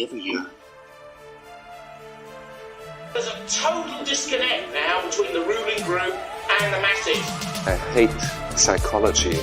every year. There's a total disconnect now between the ruling group and the masses. I hate psychology.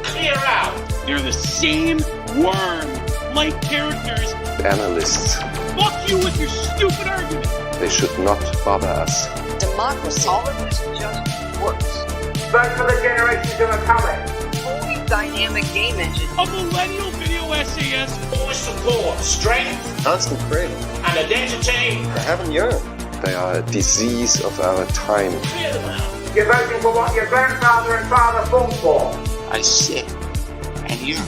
Clear out. They're the same worm-like characters. Analysts. Fuck you with your stupid argument. They should not bother us. Democracy. All of this just works. Vote for the generations who are coming. Fully dynamic game engine. A millennial video essayist. Always support strength Constant craving. and identity. I haven't yearned. They are a disease of our time. Clear them out. You're voting for what your grandfather and father fought for. I sit and yearn.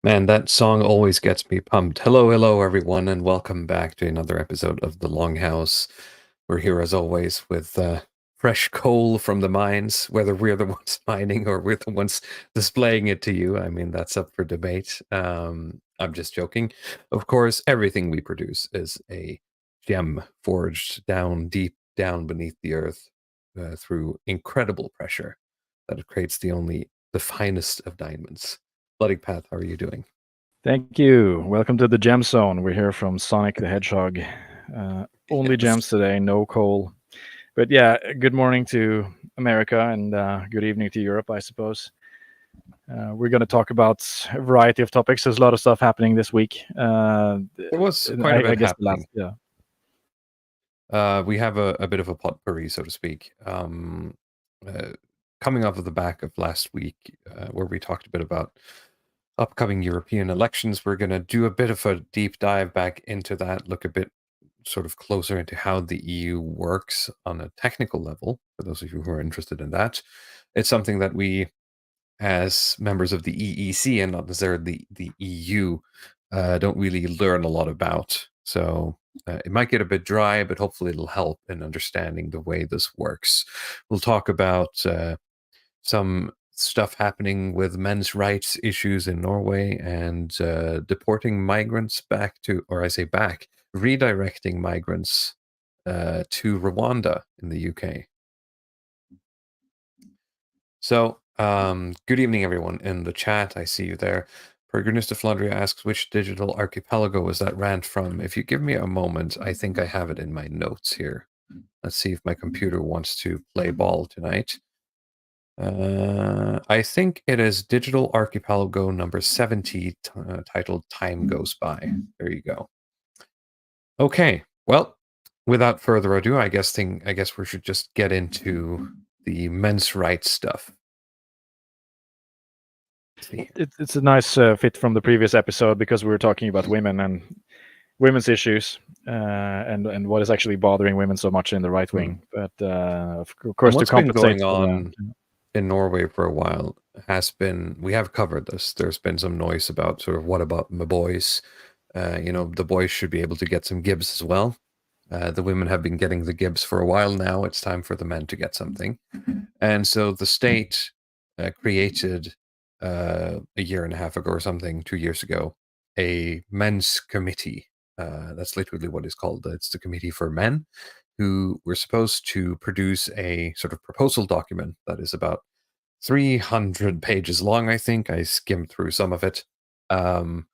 Man, that song always gets me pumped. Hello, everyone, and welcome back to another episode of the Longhouse. We're here as always with fresh coal from the mines, whether we're the ones mining or we're the ones displaying it to you. I mean, that's up for debate. I'm just joking. Of course, everything we produce is a gem forged down deep down beneath the earth through incredible pressure that it creates the finest of diamonds. Bloody Path, how are you doing? Thank you. Welcome to the Gem Zone. We're here from Sonic the Hedgehog. Only gems today, no coal. But yeah, good morning to America and good evening to Europe, I suppose. We're going to talk about a variety of topics. There's a lot of stuff happening this week. There was quite a bit happening. Yeah. We have a bit of a potpourri, so to speak. Coming off of the back of last week, where we talked a bit about upcoming European elections, we're going to do a bit of a deep dive back into that, look a bit sort of closer into how the EU works on a technical level, for those of you who are interested in that. It's something that we, as members of the EEC and not necessarily the EU, don't really learn a lot about. So it might get a bit dry, but hopefully it'll help in understanding the way this works. We'll talk about some stuff happening with men's rights issues in Norway and deporting migrants back to, or I say back, redirecting migrants to Rwanda in the UK. So, good evening, everyone in the chat. I see you there. Pergonista Flandria asks, which digital archipelago was that rant from? If you give me a moment, I think I have it in my notes here. Let's see if my computer wants to play ball tonight. I think it is Digital Archipelago number 70, titled Time Goes By. There you go. Okay, well, without further ado, I guess we should just get into the men's rights stuff. It's a nice fit from the previous episode because we were talking about women and women's issues and what is actually bothering women so much in the right wing. But of course, what's to compensate been going on in Norway for a while we have covered this. There's been some noise about sort of what about the boys? The boys should be able to get some gibs as well. The women have been getting the gibs for a while now. It's time for the men to get something. And so the state created a year and a half ago or something, 2 years ago, a men's committee. That's literally what it's called. It's the Committee for Men, who were supposed to produce a sort of proposal document that is about 300 pages long, I think. I skimmed through some of it. And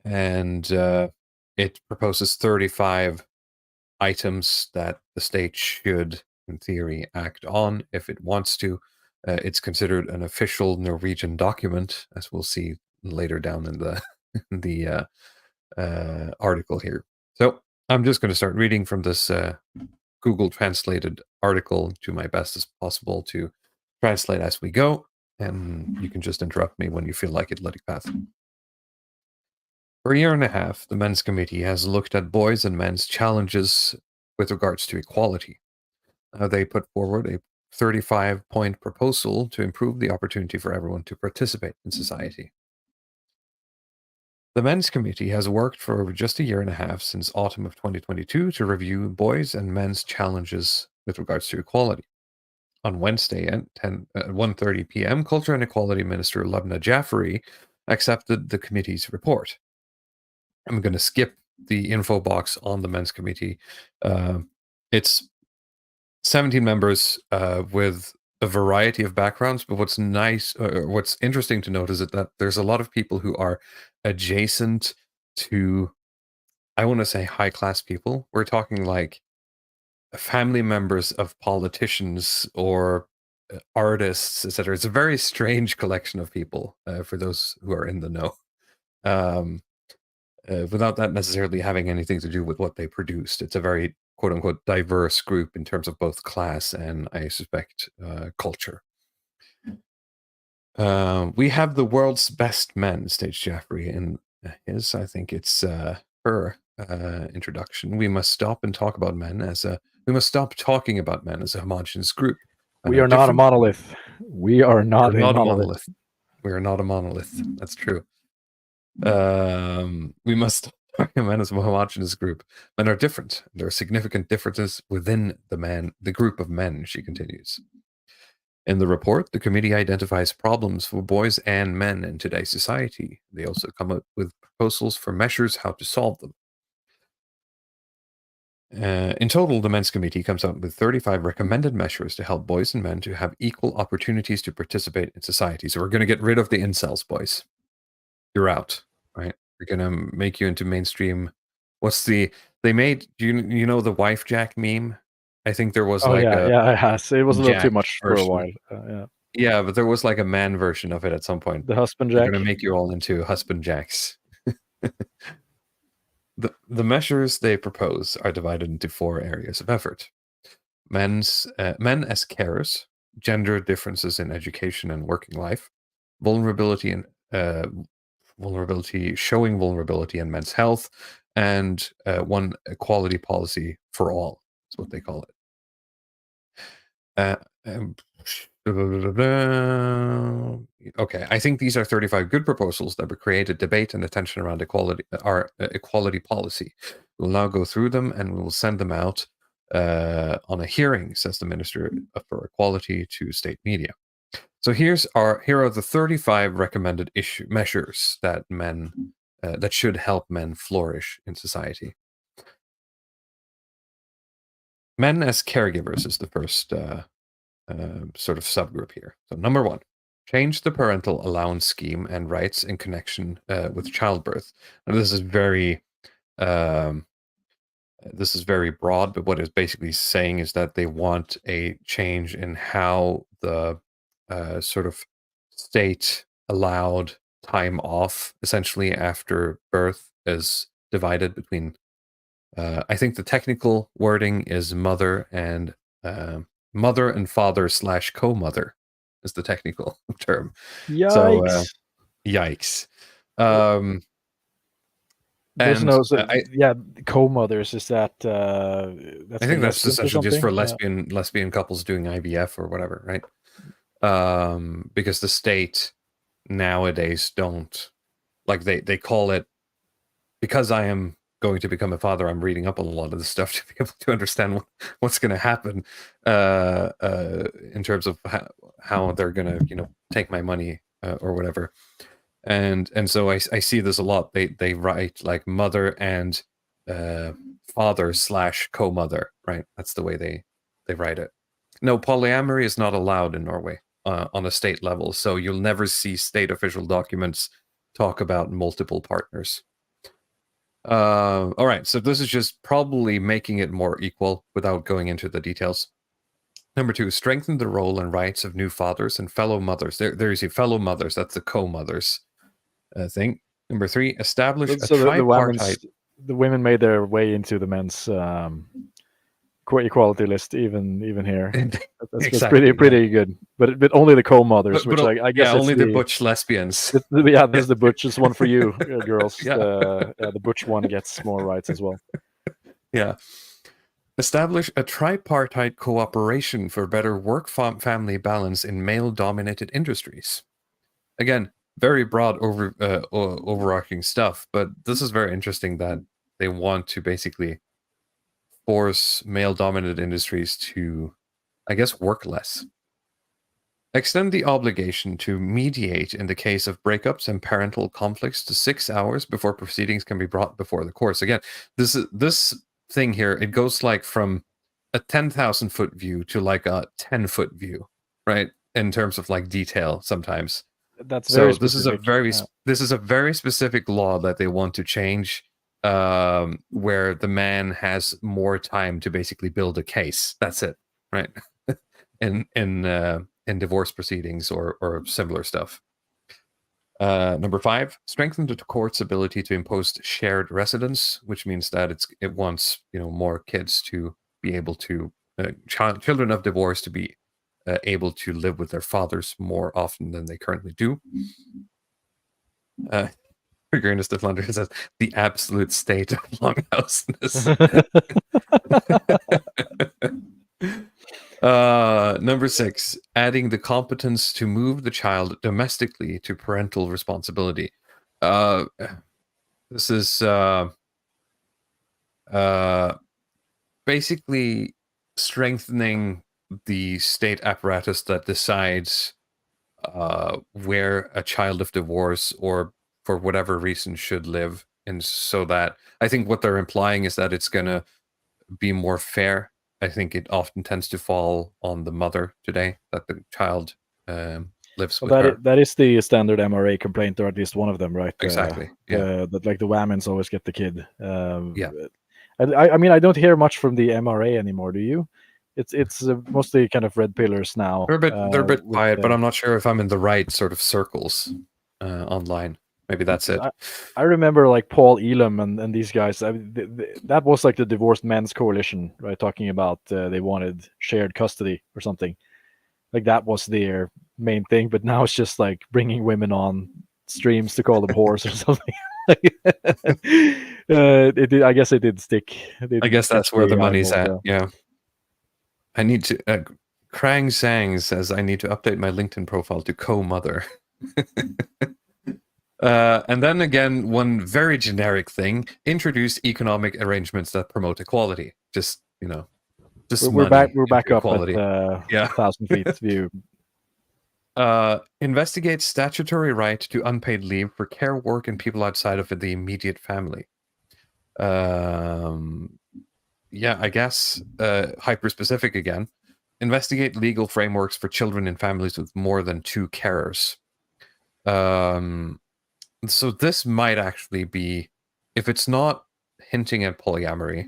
it proposes 35 items that the state should, in theory, act on if it wants to. It's considered an official Norwegian document, as we'll see later down in the article here. So I'm just going to start reading from this Google translated article to my best as possible to translate as we go, and you can just interrupt me when you feel like it, Bloody Path. For a year and a half, the Men's Committee has looked at boys' and men's challenges with regards to equality. They put forward a 35-point proposal to improve the opportunity for everyone to participate in society. The Men's Committee has worked for over just a year and a half since autumn of 2022 to review boys' and men's challenges with regards to equality. On Wednesday at 1:30 p.m., Culture and Equality Minister Lubna Jaffari accepted the committee's report. I'm going to skip the info box on the men's committee. It's 17 members with a variety of backgrounds, but what's nice, or what's interesting to note is that there's a lot of people who are adjacent to, I want to say, high-class people. We're talking like family members of politicians or artists, etc. It's a very strange collection of people for those who are in the know. Without that necessarily having anything to do with what they produced. It's a very quote-unquote diverse group in terms of both class and, I suspect, culture. We have the world's best men, states Jaffrey in his, I think it's her introduction. We must stop talking about men as a homogenous group. We are not a monolith. We are not a monolith. We are not a monolith. That's true. We must talk about men as a homogenous group. Men are different. There are significant differences within the group of men, she continues. In the report, the committee identifies problems for boys and men in today's society. They also come up with proposals for measures how to solve them. In total, the Men's Committee comes up with 35 recommended measures to help boys and men to have equal opportunities to participate in society. So we're going to get rid of the incels, boys. You're out, right? We're going to make you into mainstream. They made, you know the wife jack meme? I think there was it has. It was a little too much for a while. Yeah, but there was like a man version of it at some point. The husband jack. They're going to make you all into husband jacks. The measures they propose are divided into 4 areas of effort. Men as carers, gender differences in education and working life, vulnerability in men's health, and one equality policy for all is what they call it. Okay, I think these are 35 good proposals that would create a debate and attention around equality policy. We'll now go through them and we will send them out on a hearing, says the Minister for Equality to state media. So here are the 35 recommended measures that that should help men flourish in society. Men as caregivers is the first sort of subgroup here. So number 1, change the parental allowance scheme and rights in connection with childbirth. Now this is very broad, but what it's basically saying is that they want a change in how the sort of state allowed time off essentially after birth is divided between I think the technical wording is mother and father / co-mother is the technical term. Yikes. So, yikes. Co-mothers, is that I think that's essentially just for lesbian couples doing IVF or whatever, right? Because the state nowadays don't, like, they call it, because I am going to become a father, I'm reading up on a lot of this stuff to be able to understand what's going to happen in terms of how they're going to take my money or whatever, and so I see this a lot. They write like mother and father / co-mother, right? That's the way they write it. No, polyamory is not allowed in Norway on a state level, so you'll never see state official documents talk about multiple partners. All right, so this is just probably making it more equal without going into the details. Number 2, strengthen the role and rights of new fathers and fellow mothers. There you see fellow mothers, that's the co-mothers thing. Number 3, establish a tripartite. The women made their way into the men's equality list, even here. That's Exactly, pretty good. But only the co-mothers, which I guess only the butch lesbians. This is the butch. It's one for you, girls. Yeah. The butch one gets more rights as well. Yeah. Establish a tripartite cooperation for better work-family balance in male-dominated industries. Again, very broad overarching stuff, but this is very interesting that they want to basically force male-dominated industries to, I guess, work less. Extend the obligation to mediate in the case of breakups and parental conflicts to 6 hours before proceedings can be brought before the courts. Again, this thing here, it goes like from a 10,000 foot view to like a 10-foot view, right? In terms of like detail sometimes. That's very So this is a specific. very this is a very specific law that they want to change, where the man has more time to basically build a case. That's it, right? in divorce proceedings or similar stuff. Number 5, strengthen the court's ability to impose shared residence, which means that it wants more kids to be able to children of divorce to be able to live with their fathers more often than they currently do. Greatness of London says the absolute state of longhouseness. Number 6, adding the competence to move the child domestically to parental responsibility. This is basically strengthening the state apparatus that decides where a child of divorce or for whatever reason should live, and so that I think what they're implying is that it's going to be more fair. I think it often tends to fall on the mother today that the child lives with her. That is the standard MRA complaint, or at least one of them, right? Exactly. That like the women's always get the kid. Yeah. I mean, I don't hear much from the MRA anymore. Do you? It's mostly kind of red pillars now. They're a bit quiet, but I'm not sure if I'm in the right sort of circles online. Maybe that's it. I remember like Paul Elam and these guys. That was like the divorced men's coalition, right? Talking about they wanted shared custody or something. Like that was their main thing. But now it's just like bringing women on streams to call them whores or something. I guess it did stick. I guess that's where the money's at. Yeah. I need to. Krang Sang says I need to update my LinkedIn profile to co-mother. And then again, one very generic thing: introduce economic arrangements that promote equality. Just we're back up equality. at 1,000 feet view. Investigate statutory right to unpaid leave for care work and people outside of the immediate family. I guess hyper specific again. Investigate legal frameworks for children in families with more than 2 carers. So this might actually be, if it's not hinting at polyamory,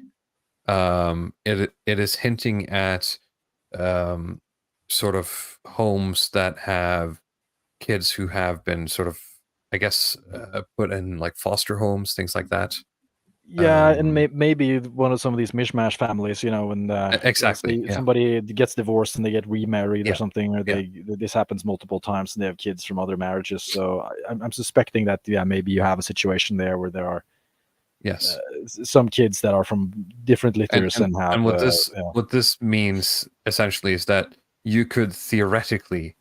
it is hinting at sort of homes that have kids who have been sort of, I guess, put in like foster homes, things like that. Yeah, and maybe some of these mishmash families, and exactly, somebody gets divorced and they get remarried or something, or this happens multiple times and they have kids from other marriages. So I'm suspecting that maybe you have a situation there where there are some kids that are from different litters and have. And what this means essentially is that you could theoretically,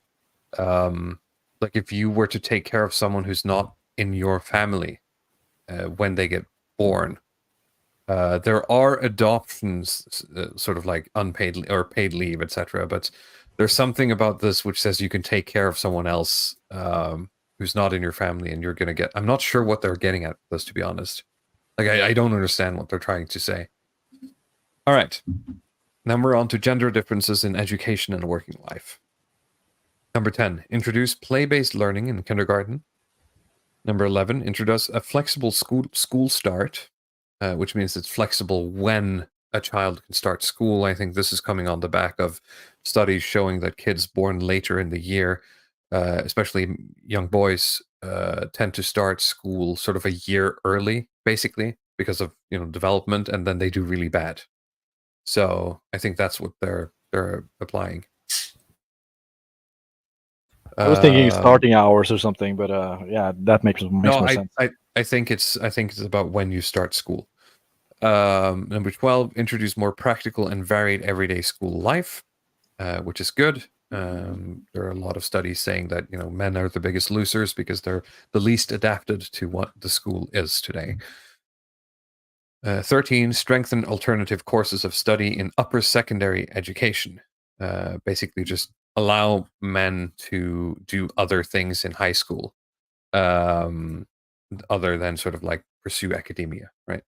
like if you were to take care of someone who's not in your family when they get born, there are adoptions, sort of like unpaid or paid leave, etc. But there's something about this which says you can take care of someone else who's not in your family, and you're going to get. I'm not sure what they're getting at this, to be honest. Like I don't understand what they're trying to say. All right, now we're on to gender differences in education and working life. Number 10, introduce play-based learning in kindergarten. Number 11, introduce a flexible school start, which means it's flexible when a child can start school. I think this is coming on the back of studies showing that kids born later in the year, especially young boys, tend to start school sort of a year early, basically, because of development, and then they do really bad. So I think that's what they're applying. I was thinking starting hours or something, but that makes more sense. I think it's about when you start school. Number 12, introduce more practical and varied everyday school life, which is good. There are a lot of studies saying that men are the biggest losers because they're the least adapted to what the school is today. 13, strengthen alternative courses of study in upper secondary education. Basically just allow men to do other things in high school, other than sort of like pursue academia, right?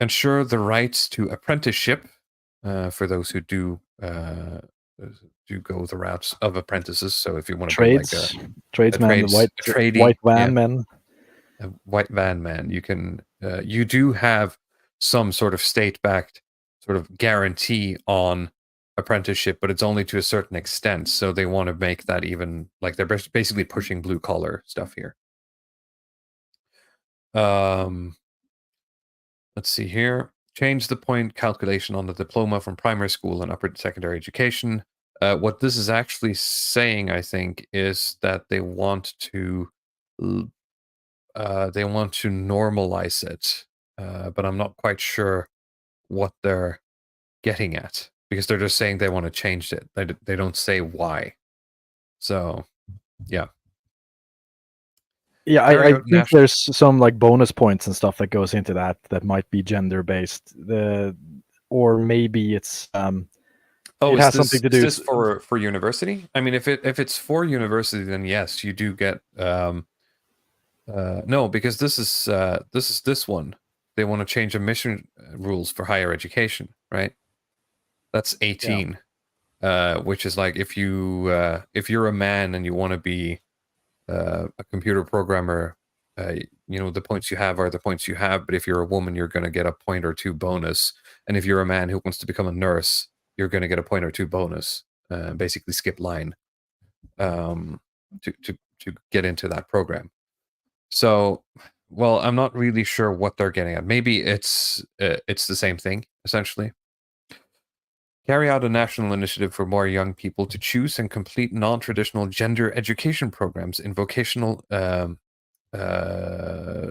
Ensure the rights to apprenticeship for those who do go the routes of apprentices. So if you want to be like tradesmen, the tradie, white van yeah, men. a white van man, you can you do have some sort of state-backed sort of guarantee on apprenticeship, but it's only to a certain extent. So they want to make that even like they're basically pushing blue collar stuff here. Let's see here. Change the point calculation on the diploma from primary school and upper secondary education. What this is actually saying, I think, is that they want to normalize it, but I'm not quite sure what they're getting at, because they're just saying they want to change it. They don't say why. So, yeah. Yeah, I think there's some like bonus points and stuff that goes into that might be gender based. Or maybe it's it has something to do. Is this for university? I mean, if it's for university, then yes, you do get no, because this is this one. They want to change admission rules for higher education, right? That's 18, which is like if you're a man and you want to be a computer programmer, the points you have are the points you have. But if you're a woman, you're going to get a point or two bonus. And if you're a man who wants to become a nurse, you're going to get a point or two bonus. Basically, skip line to get into that program. So, well, I'm not really sure what they're getting at. Maybe it's the same thing essentially. Carry out a national initiative for more young people to choose and complete non-traditional gender education programs in vocational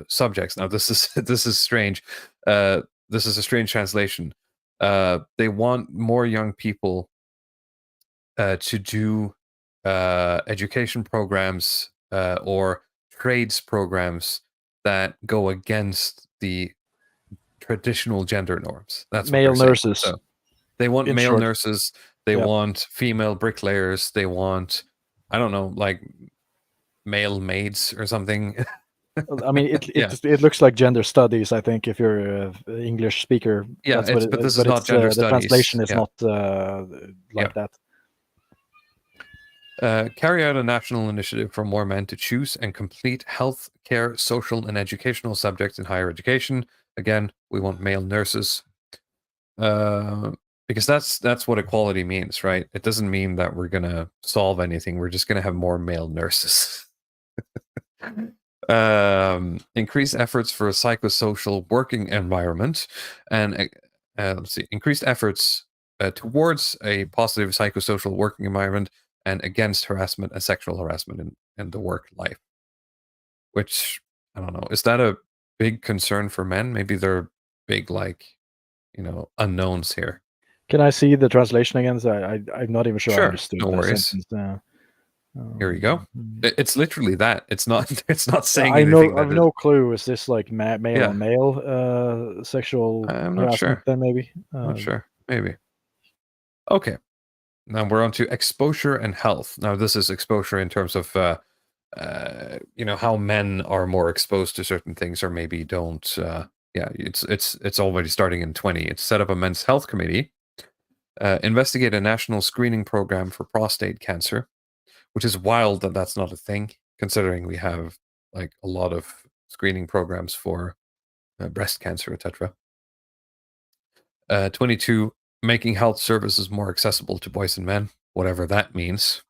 subjects. Now, this is strange. This is a strange translation. They want more young people to do education programs or trades programs that go against the traditional gender norms. That's male nurses. So they want male nurses. They want female bricklayers. They want, I don't know, like male maids or something. I mean, it looks like gender studies. I think if you're an English speaker, yeah, but this is not gender studies. The translation is not like that. Carry out a national initiative for more men to choose and complete health care, social, and educational subjects in higher education. Again, we want male nurses. Because that's what equality means, right? It doesn't mean that we're going to solve anything. We're just going to have more male nurses. Increase efforts for a psychosocial working environment, and let's see, increased efforts towards a positive psychosocial working environment and against harassment and sexual harassment in the work life. Which, I don't know, is that a big concern for men? Maybe they're big, like, unknowns here. Can I see the translation again? So I'm not even sure I understood no worries. Sentence. Here we go. It's literally that. It's not saying I anything. I have no clue. Is this like male on male sexual I'm not sure. Then maybe. Not sure. Maybe. Okay. Now we're on to exposure and health. Now this is exposure in terms of how men are more exposed to certain things or maybe don't. It's already starting in 20. It's set up a men's health committee. Investigate a national screening program for prostate cancer, which is wild that that's not a thing, considering we have like a lot of screening programs for breast cancer, etc. 22, making health services more accessible to boys and men, whatever that means.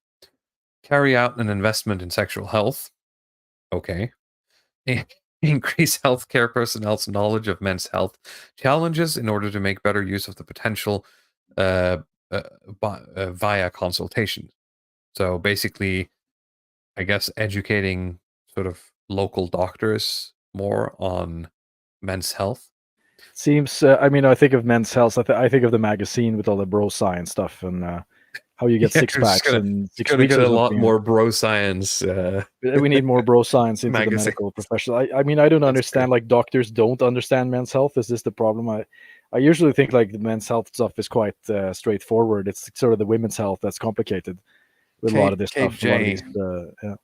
Carry out an investment in sexual health. Okay. Increase healthcare personnel's knowledge of men's health challenges in order to make better use of the potential via consultation. So basically, I guess educating sort of local doctors more on men's health. Seems, I think of men's health. I think of the magazine with all the bro science stuff and how you get six packs and 6 weeks. Get a lot more bro science. We need more bro science into the medical profession. I mean, I don't understand. Like doctors don't understand men's health. Is this the problem? I usually think like the men's health stuff is quite straightforward. It's sort of the women's health that's complicated with a lot of this Kate stuff. A lot of J these, yeah.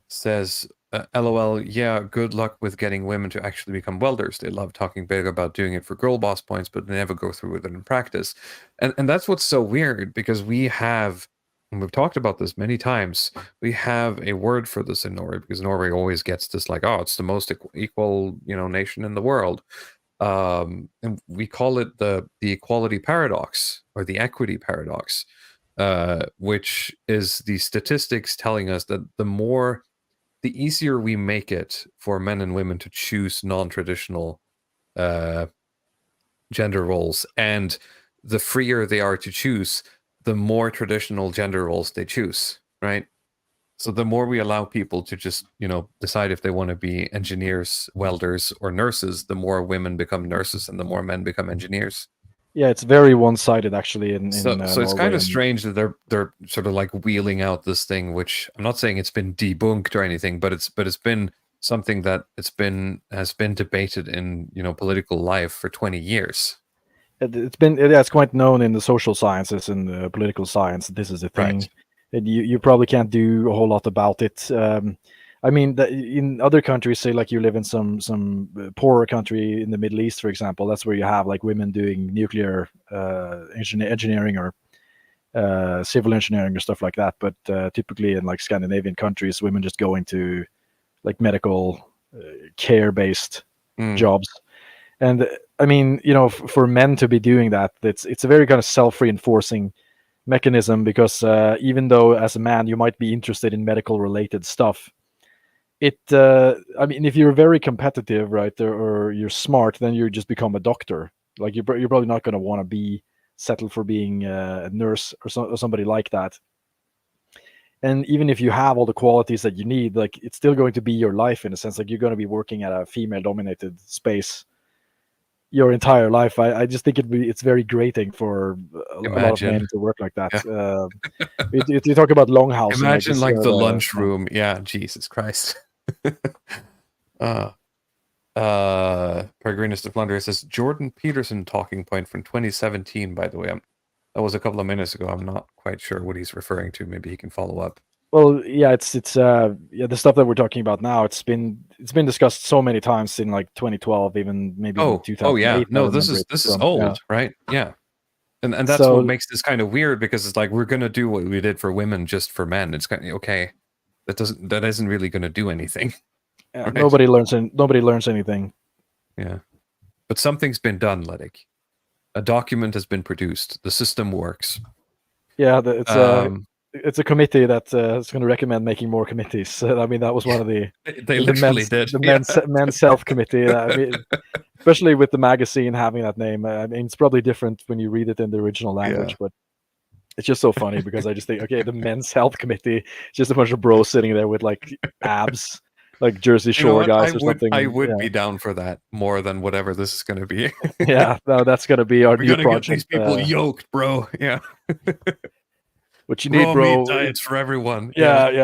says, "LOL, yeah, good luck with getting women to actually become welders. They love talking big about doing it for girl boss points, but they never go through with it in practice." And that's what's so weird, because we have, and we've talked about this many times, we have a word for this in Norway, because Norway always gets this like, oh, it's the most equal, nation in the world. And we call it the equality paradox, or the equity paradox, which is the statistics telling us that the easier we make it for men and women to choose non-traditional gender roles, and the freer they are to choose, the more traditional gender roles they choose, right? So the more we allow people to just, decide if they want to be engineers, welders, or nurses, the more women become nurses and the more men become engineers. Yeah, it's very one-sided actually in So it's Norway, kind of and strange that they're sort of like wheeling out this thing, which I'm not saying it's been debunked or anything, but it's been something that has been debated in political life for 20 years. it's quite known in the social sciences and the political science. This is a thing, Right. and you probably can't do a whole lot about it. I mean, in other countries, say like you live in some poorer country in the Middle East, for example, that's where you have like women doing nuclear engineering or civil engineering or stuff like that. But typically in like Scandinavian countries, women just go into like medical care-based jobs. And I mean, for men to be doing that, it's a very kind of self-reinforcing mechanism, because even though as a man you might be interested in medical related stuff, I mean, if you're very competitive, right, or you're smart, then you just become a doctor. Like you're probably not going to want to be settled for being a nurse or somebody like that. And even if you have all the qualities that you need, like it's still going to be your life in a sense. Like you're going to be working at a female dominated space your entire life. I just think it's very grating for a lot of men to work like that. Yeah. You talk about Longhouse. Imagine like the lunchroom. Yeah, Jesus Christ. Peregrinus de Flanders says, Jordan Peterson talking point from 2017, by the way. That was a couple of minutes ago. I'm not quite sure what he's referring to. Maybe he can follow up. Well, yeah, it's the stuff that we're talking about now. It's been discussed so many times in like 2012, even maybe 2008. Oh yeah, no, this is old, right? Yeah, and that's what makes this kind of weird, because it's like we're gonna do what we did for women just for men. It's kind of okay. That isn't really gonna do anything. Yeah, right? Nobody learns anything. Yeah, but something's been done, Ledig. A document has been produced. The system works. Yeah, it's a committee that is going to recommend making more committees. I mean, that was one of the men's health committee. I mean, especially with the magazine having that name. I mean, it's probably different when you read it in the original language, but it's just so funny because I just think, okay, the men's health committee, it's just a bunch of bros sitting there with like abs, like Jersey Shore guys or something. I would be down for that more than whatever this is going to be. Yeah, no, that's going to be our new project. Get these people yoked, bro. Yeah. What you need, bro? Meat diets for everyone. Yeah. You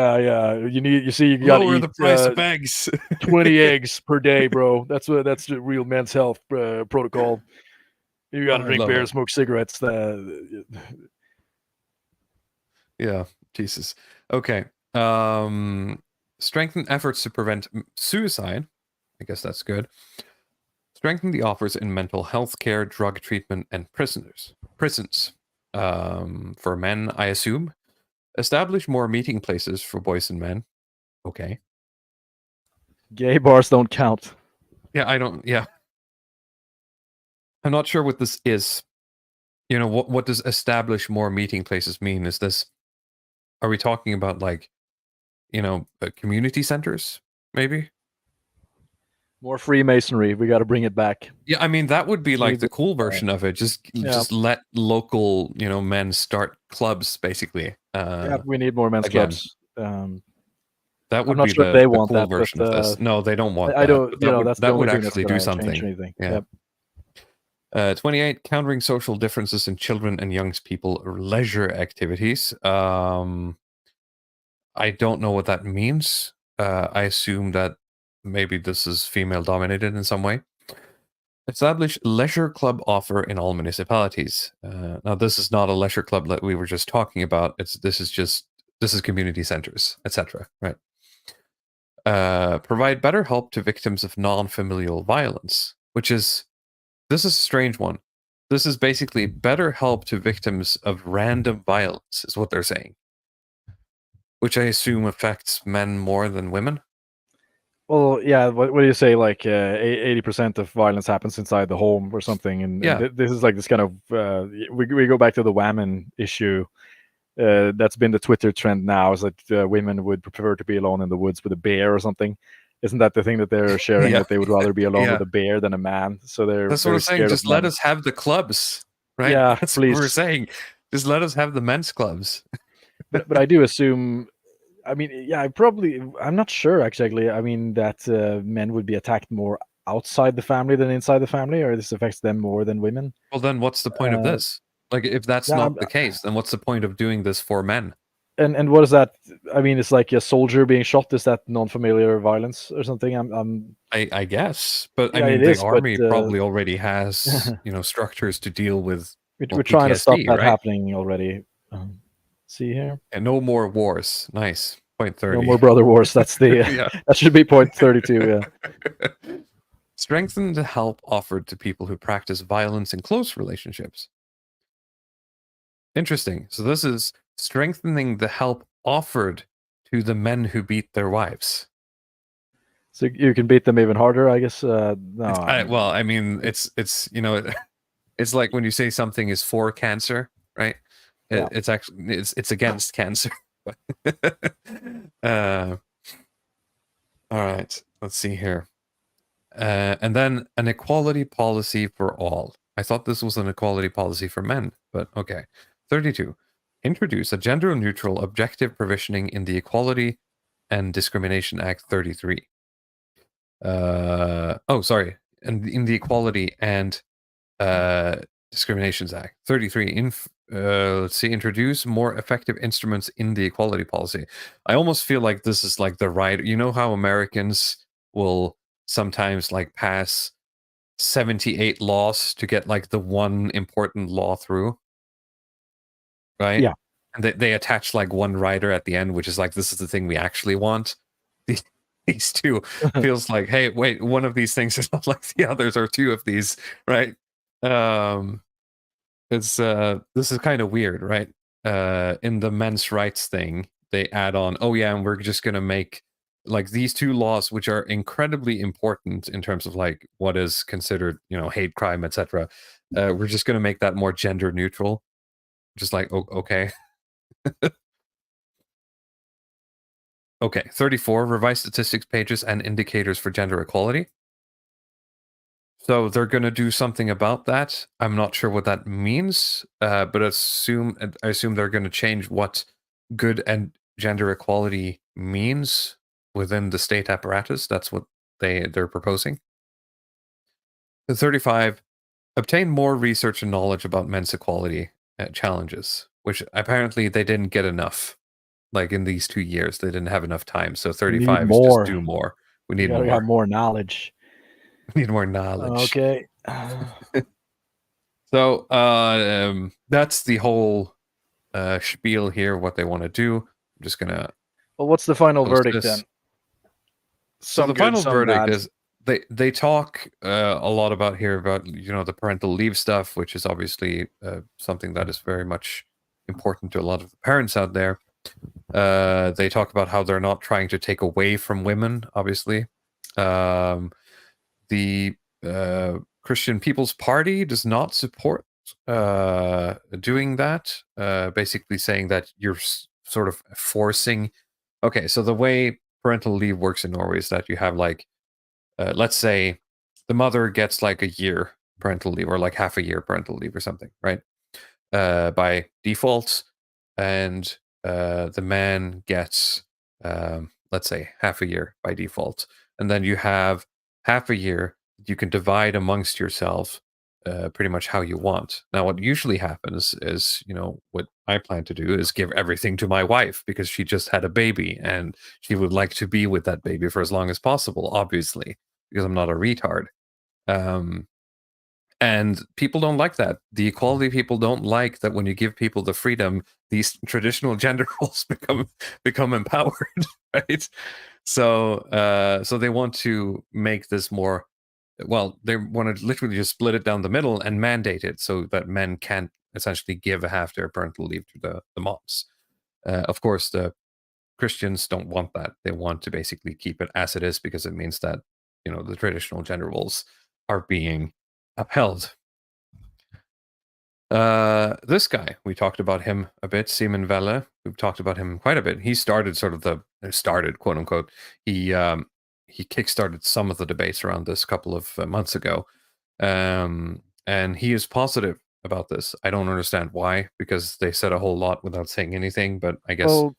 got to eat the price of eggs. 20 eggs per day, bro. That's the real men's health protocol. You got to drink beer, smoke cigarettes. Yeah, Jesus. Okay. Strengthen efforts to prevent suicide. I guess that's good. Strengthen the offers in mental health care, drug treatment, and prisons. For men, I assume. Establish more meeting places for boys and men. Okay. Gay bars don't count. Yeah, I'm not sure what this is. What does establish more meeting places mean? Are we talking about like, community centers, maybe? More Freemasonry. We got to bring it back. Yeah, I mean, that would be like the cool version of it. Just let local, men start clubs, basically. We need more men's clubs. That would be sure they want cool that version of this. No, they don't want that. I don't. That would actually do something. Yeah. 28, countering social differences in children and young people leisure activities. I don't know what that means. I assume that maybe this is female dominated in some way. Establish leisure club offer in all municipalities. Now, this is not a leisure club that we were just talking about. This is community centers, etc. Right. Provide better help to victims of non-familial violence, this is a strange one. This is basically better help to victims of random violence, is what they're saying, which I assume affects men more than women. Well, yeah. What do you say? Like 80% of violence happens inside the home or something, and this is like this kind of we go back to the women issue. That's been the Twitter trend now, is that women would prefer to be alone in the woods with a bear or something. Isn't that the thing that they're sharing? That they would rather be alone with a bear than a man. So that's what I'm saying. Just let us have the clubs, right? Yeah, that's please. what we're saying. Just let us have the men's clubs. but I do assume. I mean, yeah, I'm not sure actually. I mean, that men would be attacked more outside the family than inside the family, or this affects them more than women. Well, then what's the point of this? Like, if that's not the case, then what's the point of doing this for men? And what is that? I mean, it's like a soldier being shot. Is that non-familiar violence or something? I guess, but yeah, I mean, the army probably already has structures to deal with. We're trying to stop that right? happening already. See here, and no more wars. Nice. Point 30. No more brother wars. That's the that should be point 32. Yeah. Strengthen the help offered to people who practice violence in close relationships. Interesting. So this is strengthening the help offered to the men who beat their wives. So you can beat them even harder, I guess. No. Well, I mean, it's it's like when you say something is for cancer, right? It's actually it's against cancer. All right, let's see here. And then an equality policy for all. I thought this was an equality policy for men, but okay. 32. Introduce a gender-neutral objective provisioning in the Equality and Discrimination Act 33. And in the Equality and Discriminations Act 33. Let's see, introduce more effective instruments in the equality policy. I almost feel like this is like the right. You know how Americans will sometimes like pass 78 laws to get like the one important law through, right? Yeah. And they attach like one rider at the end, which is like, this is the thing we actually want. These two feels like, hey, wait, one of these things is not like the others, or two of these, right? It's this is kind of weird, right? In the men's rights thing, they add on, oh yeah, and we're just gonna make like these two laws, which are incredibly important in terms of like what is considered, hate crime, etc. We're just gonna make that more gender neutral. Just like, okay. Okay, 34, revise statistics pages and indicators for gender equality. So they're going to do something about that. I'm not sure what that means, but I assume they're going to change what good and gender equality means within the state apparatus. That's what they're proposing. The 35, obtain more research and knowledge about men's equality challenges, which apparently they didn't get enough. Like in these 2 years, they didn't have enough time. So 35 is just do more. We need more. Have more knowledge. We need more knowledge. Okay. So that's the whole spiel here, what they want to do. I'm just going to... Well, what's the final verdict then? So the final verdict is they talk a lot about the parental leave stuff, which is obviously something that is very much important to a lot of the parents out there. They talk about how they're not trying to take away from women, obviously. The Christian People's Party does not support doing that, basically saying that you're sort of forcing... Okay, so the way parental leave works in Norway is that you have like, let's say the mother gets like a year parental leave, or like half a year parental leave or something, right? By default, and the man gets, let's say, half a year by default. And then you have half a year you can divide amongst yourselves pretty much how you want. Now, what usually happens is, what I plan to do is give everything to my wife because she just had a baby and she would like to be with that baby for as long as possible, obviously, because I'm not a retard. And people don't like that. The equality people don't like that when you give people the freedom, these traditional gender roles become empowered, right? So they want to make this more. Well, they want to literally just split it down the middle and mandate it so that men can't essentially give half their parental leave to the moms. Of course, the Christians don't want that. They want to basically keep it as it is because it means that the traditional gender roles are being upheld. This guy, we talked about him a bit, Simon Velle. We've talked about him quite a bit. He started quote unquote. He kickstarted some of the debates around this a couple of months ago, and he is positive about this. I don't understand why, because they said a whole lot without saying anything. But I guess. Well,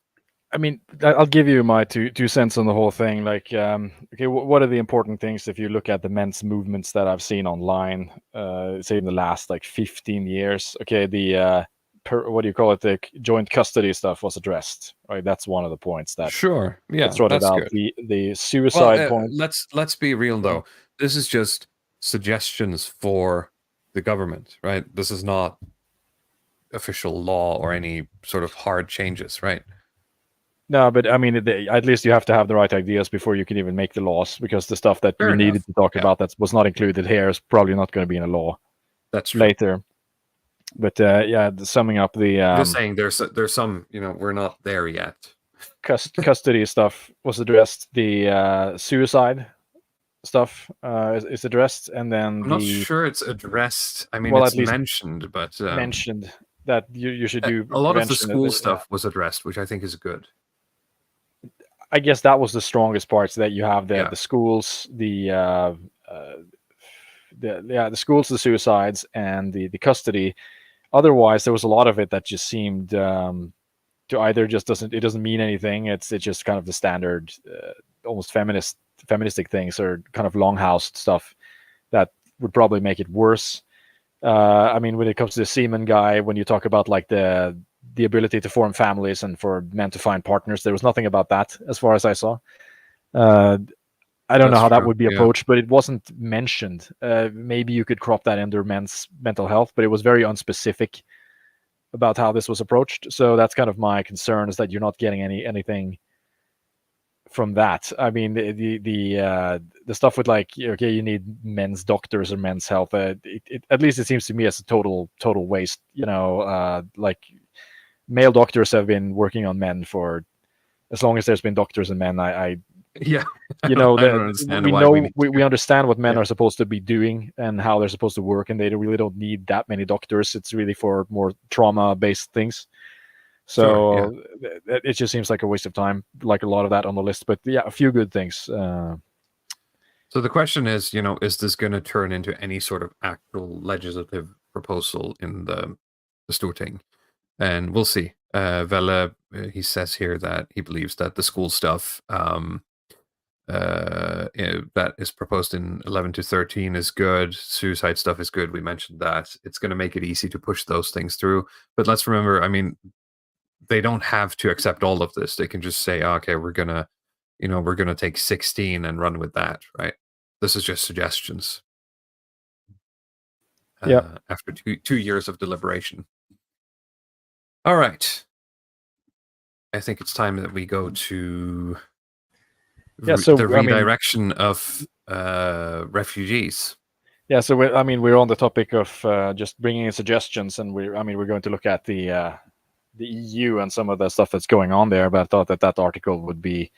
I mean, I'll give you my two cents on the whole thing. Like, okay, what are the important things if you look at the men's movements that I've seen online, say in the last like 15 years? Okay, the what do you call it? The joint custody stuff was addressed. Right, that's one of the points that Sure, yeah, sorted that's out. good. The suicide point. Let's be real though. This is just suggestions for the government, right? This is not official law or any sort of hard changes, right? No, but I mean, at least you have to have the right ideas before you can even make the laws, because the stuff that you needed to talk about that was not included here is probably not going to be in a law. That's true. Later. But summing up the just saying, there's some, we're not there yet. Custody stuff was addressed. The suicide stuff is addressed, and then I'm not sure it's addressed. I mean, it's mentioned, but mentioned that you should do a lot of the school stuff was addressed, which I think is good. I guess that was the strongest parts, that you have the schools, the schools, the suicides, and the custody. Otherwise, there was a lot of it that just seemed to either just doesn't mean anything. It's just kind of the standard, almost feministic things, or kind of Longhouse stuff that would probably make it worse. I mean, when it comes to the semen guy, when you talk about like the ability to form families and for men to find partners, there was nothing about that as far as I saw. I don't know how that would be approached, but it wasn't mentioned. Maybe you could crop that under men's mental health, but it was very unspecific about how this was approached. So that's kind of my concern, is that you're not getting anything from that. I mean, the stuff with like, okay, you need men's doctors or men's health. At least it seems to me as a total waste. Like male doctors have been working on men for as long as there's been doctors and men. We understand what men are supposed to be doing and how they're supposed to work, and they really don't need that many doctors. It's really for more trauma-based things. So it just seems like a waste of time, like a lot of that on the list. But yeah, a few good things. So the question is, is this going to turn into any sort of actual legislative proposal in the Storting? And we'll see. Velle, he says here that he believes that the school stuff that is proposed in 11 to 13 is good. Suicide stuff is good. We mentioned that. It's going to make it easy to push those things through. But let's remember, I mean, they don't have to accept all of this. They can just say, okay, we're gonna take 16 and run with that, right? This is just suggestions. After 2 years of deliberation. All right. I think it's time that we go to the redirection of refugees. Yeah, so we're on the topic of just bringing in suggestions, and we're going to look at the EU and some of the stuff that's going on there. But I thought that article would be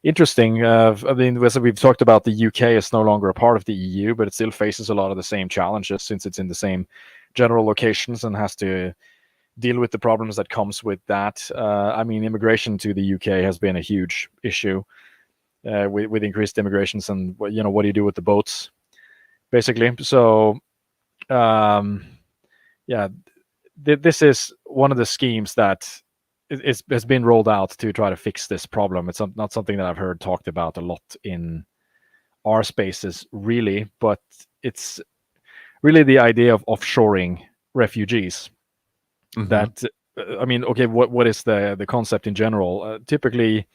interesting. We've talked about the UK is no longer a part of the EU, but it still faces a lot of the same challenges since it's in the same general locations and has to deal with the problems that comes with that. Immigration to the UK has been a huge issue with increased immigrations, and what do you do with the boats, basically. So, this is one of the schemes that has been rolled out to try to fix this problem. It's not something that I've heard talked about a lot in our spaces, really, but it's really the idea of offshoring refugees. Mm-hmm. That, what is the concept in general? Typically,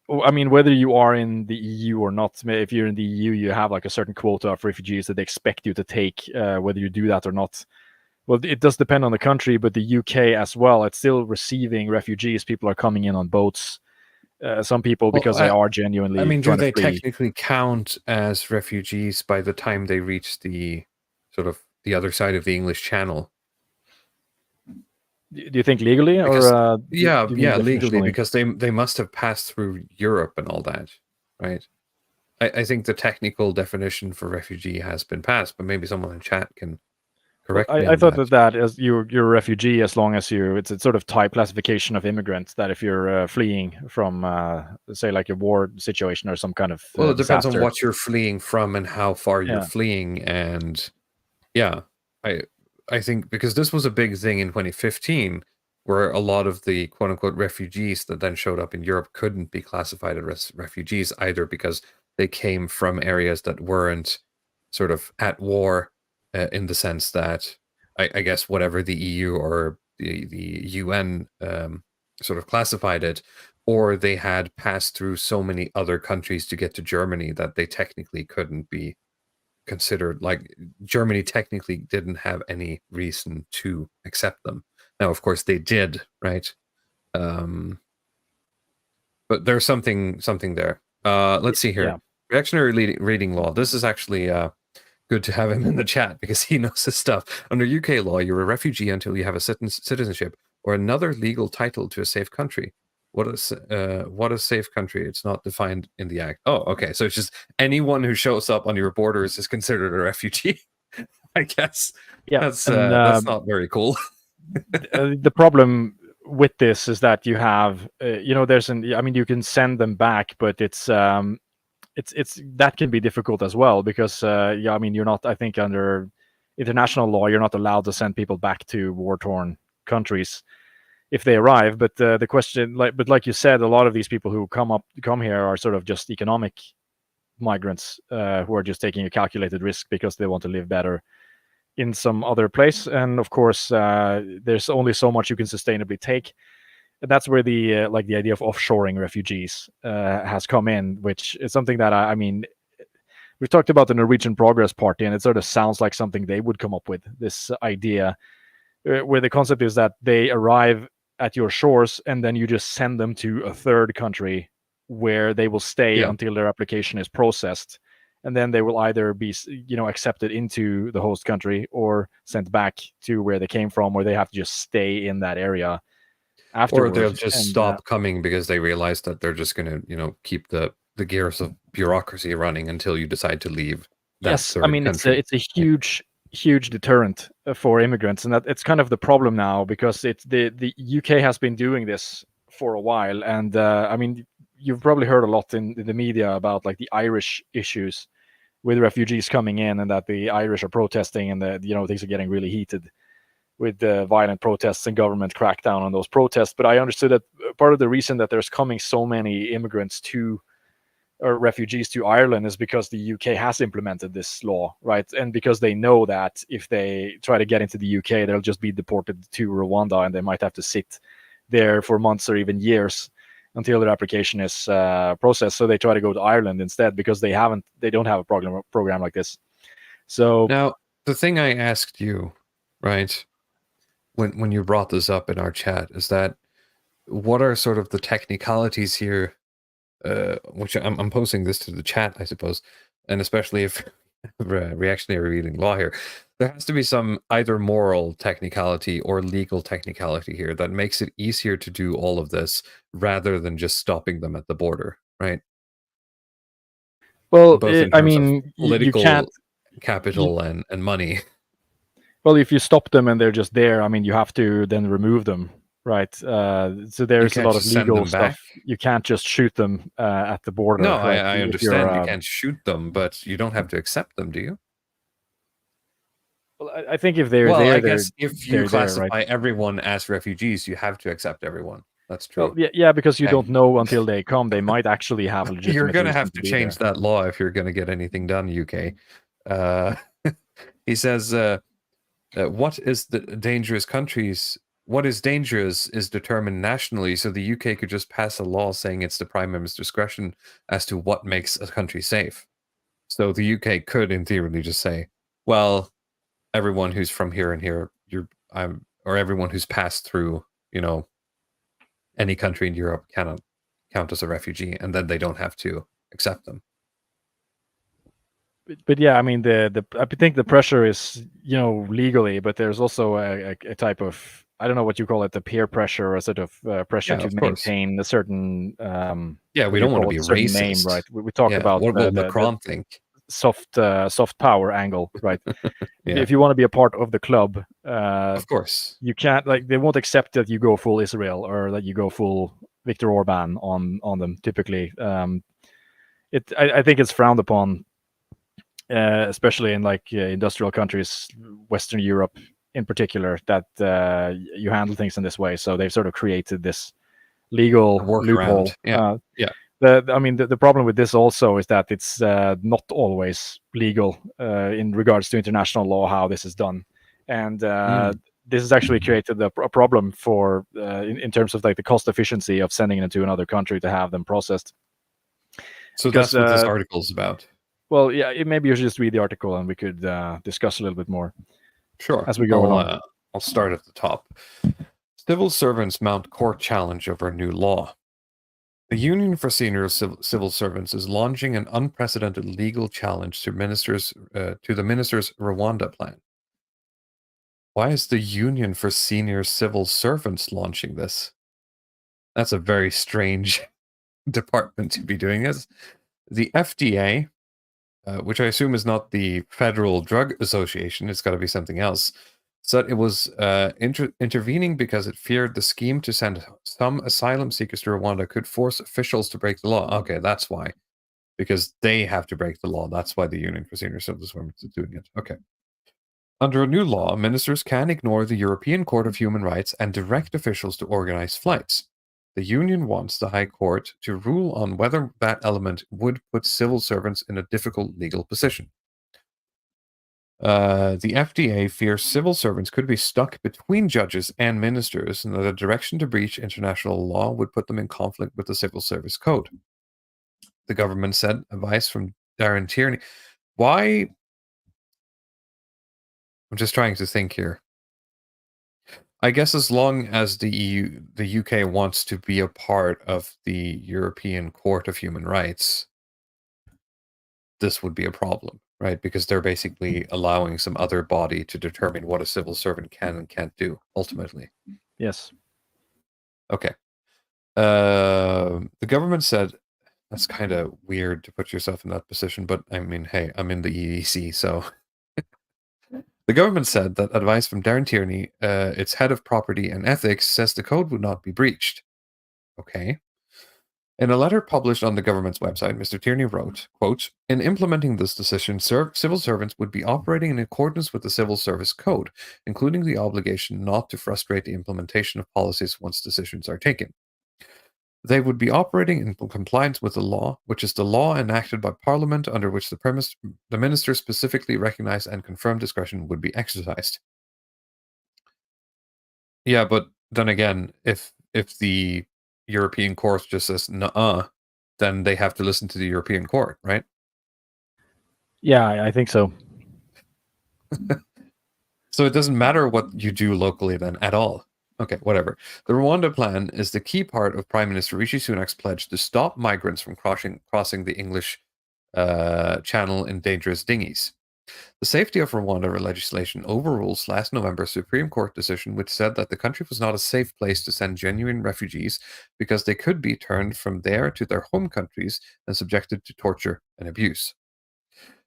I mean, whether you are in the EU or not, if you're in the EU, you have like a certain quota of refugees that they expect you to take, whether you do that or not. Well, it does depend on the country, but the UK as well, it's still receiving refugees. People are coming in on boats. Some people, because they are genuinely I mean, do trying they to flee. technically count as refugees by the time they reach the sort of the other side of the English Channel? Do you think legally, Because, or yeah, do you mean legally, definitionally? because they must have passed through Europe and all that, right? I think the technical definition for refugee has been passed, but maybe someone in chat can Well, correct me I on thought that. that as you're a refugee, as long as it's a sort of type classification of immigrants, that if you're fleeing from, say, like a war situation or some kind of Well, it depends on disaster. what you're fleeing from and how far you're Yeah. fleeing, and yeah, I think because this was a big thing in 2015, where a lot of the quote unquote refugees that then showed up in Europe couldn't be classified as refugees either because they came from areas that weren't sort of at war, in the sense that I guess whatever the EU or the UN sort of classified it, or they had passed through so many other countries to get to Germany that they technically couldn't be considered, like Germany technically didn't have any reason to accept them. Now, of course, they did, right? But there's something there. Let's see here. Yeah. Reactionary reading law. This is actually good to have him in the chat because he knows his stuff. Under UK law, you're a refugee until you have a citizenship or another legal title to a safe country. What is safe country? It's not defined in the act. Oh, okay. So it's just anyone who shows up on your borders is considered a refugee. I guess. Yeah, That's and not very cool. the problem with this is that you have, there's I mean, you can send them back, but it's that can be difficult as well because, I mean, you're not, I think, under international law, you're not allowed to send people back to war-torn countries if they arrive. But the question, like you said, a lot of these people who come here are sort of just economic migrants who are just taking a calculated risk because they want to live better in some other place. And of course, there's only so much you can sustainably take. And that's where the the idea of offshoring refugees has come in, which is something that I mean, we've talked about the Norwegian Progress Party, and it sort of sounds like something they would come up with. This idea, where the concept is that they arrive at your shores and then you just send them to a third country where they will stay until their application is processed, and then they will either be accepted into the host country or sent back to where they came from, or they have to just stay in that area afterwards. Or they'll just stop coming because they realize that they're just going to keep the gears of bureaucracy running until you decide to leave. Yes, I mean, it's a huge deterrent for immigrants, and that it's kind of the problem now because it's the UK has been doing this for a while, and I mean, you've probably heard a lot in the media about like the Irish issues with refugees coming in, and that the Irish are protesting, and that things are getting really heated with violent protests and government crackdown on those protests. But I understood that part of the reason that there's coming so many immigrants or refugees to Ireland is because the UK has implemented this law, right? And because they know that if they try to get into the UK, they'll just be deported to Rwanda, and they might have to sit there for months or even years until their application is processed. So they try to go to Ireland instead because they don't have a program like this. So now the thing I asked you, right, when you brought this up in our chat, is that what are sort of the technicalities here? Which I'm posting this to the chat, I suppose, and especially if reactionary reading law here, there has to be some either moral technicality or legal technicality here that makes it easier to do all of this rather than just stopping them at the border, right? Well, I mean, political you can't, capital and money. Well, if you stop them and they're just there, I mean, you have to then remove them, right? So there's a lot of legal stuff. Back. You can't just shoot them at the border. No, right? I understand you can't shoot them, but you don't have to accept them, do you? Well, I think if they're there, I guess if you classify right? everyone as refugees, you have to accept everyone. That's true. Well, yeah, because you don't know until they come. They might actually have a legitimate. You're going to have to change that law if you're going to get anything done, UK. He says, what is the dangerous countries what is dangerous is determined nationally, so the UK could just pass a law saying it's the Prime Minister's discretion as to what makes a country safe. So the UK could, in theory, just say, well, everyone who's from here and here, or everyone who's passed through, any country in Europe cannot count as a refugee, and then they don't have to accept them. But yeah, I mean, I think the pressure is, legally, but there's also a type of, I don't know what you call it, the peer pressure, or a sort of pressure to maintain a certain. We don't want to be racist, name, right? We talked about what will Macron think? Soft power angle, right? Yeah. If you want to be a part of the club, of course, you can't, they won't accept that you go full Israel or that you go full Viktor Orban on them. Typically, I think it's frowned upon, especially in industrial countries, Western Europe in particular, that you handle things in this way. So they've sort of created this legal loophole. The problem with this also is that it's not always legal in regards to international law how this is done, and this has actually created a problem for in terms of the cost efficiency of sending it to another country to have them processed. So that's what this article is about. Well, yeah, maybe you should just read the article and we could discuss a little bit more. Sure. As we go along. I'll start at the top. Civil servants mount court challenge over new law. The Union for Senior Civil Servants is launching an unprecedented legal challenge to the minister's Rwanda plan. Why is the Union for Senior Civil Servants launching this? That's a very strange department to be doing this. The FDA, which I assume is not the Federal Drug Association, it's got to be something else, said it was intervening because it feared the scheme to send some asylum seekers to Rwanda could force officials to break the law. Okay, that's why. Because they have to break the law. That's why the Union for Senior Civil Servants is doing it. Okay. Under a new law, ministers can ignore the European Court of Human Rights and direct officials to organize flights. The union wants the High Court to rule on whether that element would put civil servants in a difficult legal position. The FDA fears civil servants could be stuck between judges and ministers, and that a direction to breach international law would put them in conflict with the Civil Service Code. The government said advice from Darren Tierney. Why? I'm just trying to think here. I guess as long as the UK wants to be a part of the European Court of Human Rights, this would be a problem, right? Because they're basically allowing some other body to determine what a civil servant can and can't do, ultimately. Yes. Okay. The government said, that's kind of weird to put yourself in that position, but I mean, hey, I'm in the EEC, so... The government said that advice from Darren Tierney, its head of property and ethics, says the code would not be breached. Okay. In a letter published on the government's website, Mr. Tierney wrote, quote, in implementing this decision, civil servants would be operating in accordance with the Civil Service Code, including the obligation not to frustrate the implementation of policies once decisions are taken. They would be operating in compliance with the law, which is the law enacted by Parliament under which the minister specifically recognized and confirmed discretion would be exercised. Yeah, but then again, if the European Court just says nuh-uh, then they have to listen to the European Court, right? Yeah, I think so. So it doesn't matter what you do locally then at all. Okay, whatever. The Rwanda plan is the key part of Prime Minister Rishi Sunak's pledge to stop migrants from crossing the English Channel in dangerous dinghies. The safety of Rwanda legislation overrules last November's Supreme Court decision, which said that the country was not a safe place to send genuine refugees because they could be turned from there to their home countries and subjected to torture and abuse.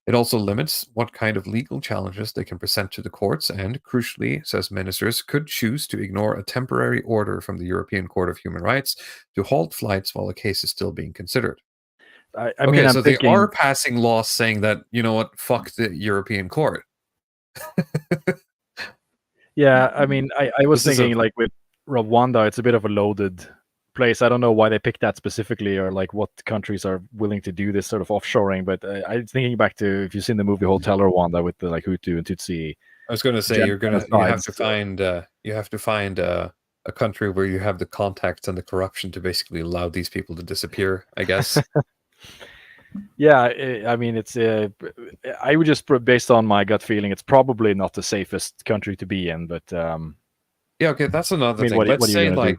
It also limits what kind of legal challenges they can present to the courts and, crucially, says ministers could choose to ignore a temporary order from the European Court of Human Rights to halt flights while a case is still being considered. I mean, so they are passing laws saying that, you know what, fuck the European Court. Yeah, I mean, I was thinking with Rwanda, it's a bit of a loaded place. I don't know why they picked that specifically, or what countries are willing to do this sort of offshoring. But I'm thinking back to, if you've seen the movie Hotel Rwanda with the Hutu and Tutsi I was going to say you have to find a country where you have the contacts and the corruption to basically allow these people to disappear, I guess. Yeah, I mean, it's. I would just, based on my gut feeling, it's probably not the safest country to be in. But yeah, okay, that's another thing. Let's say, like,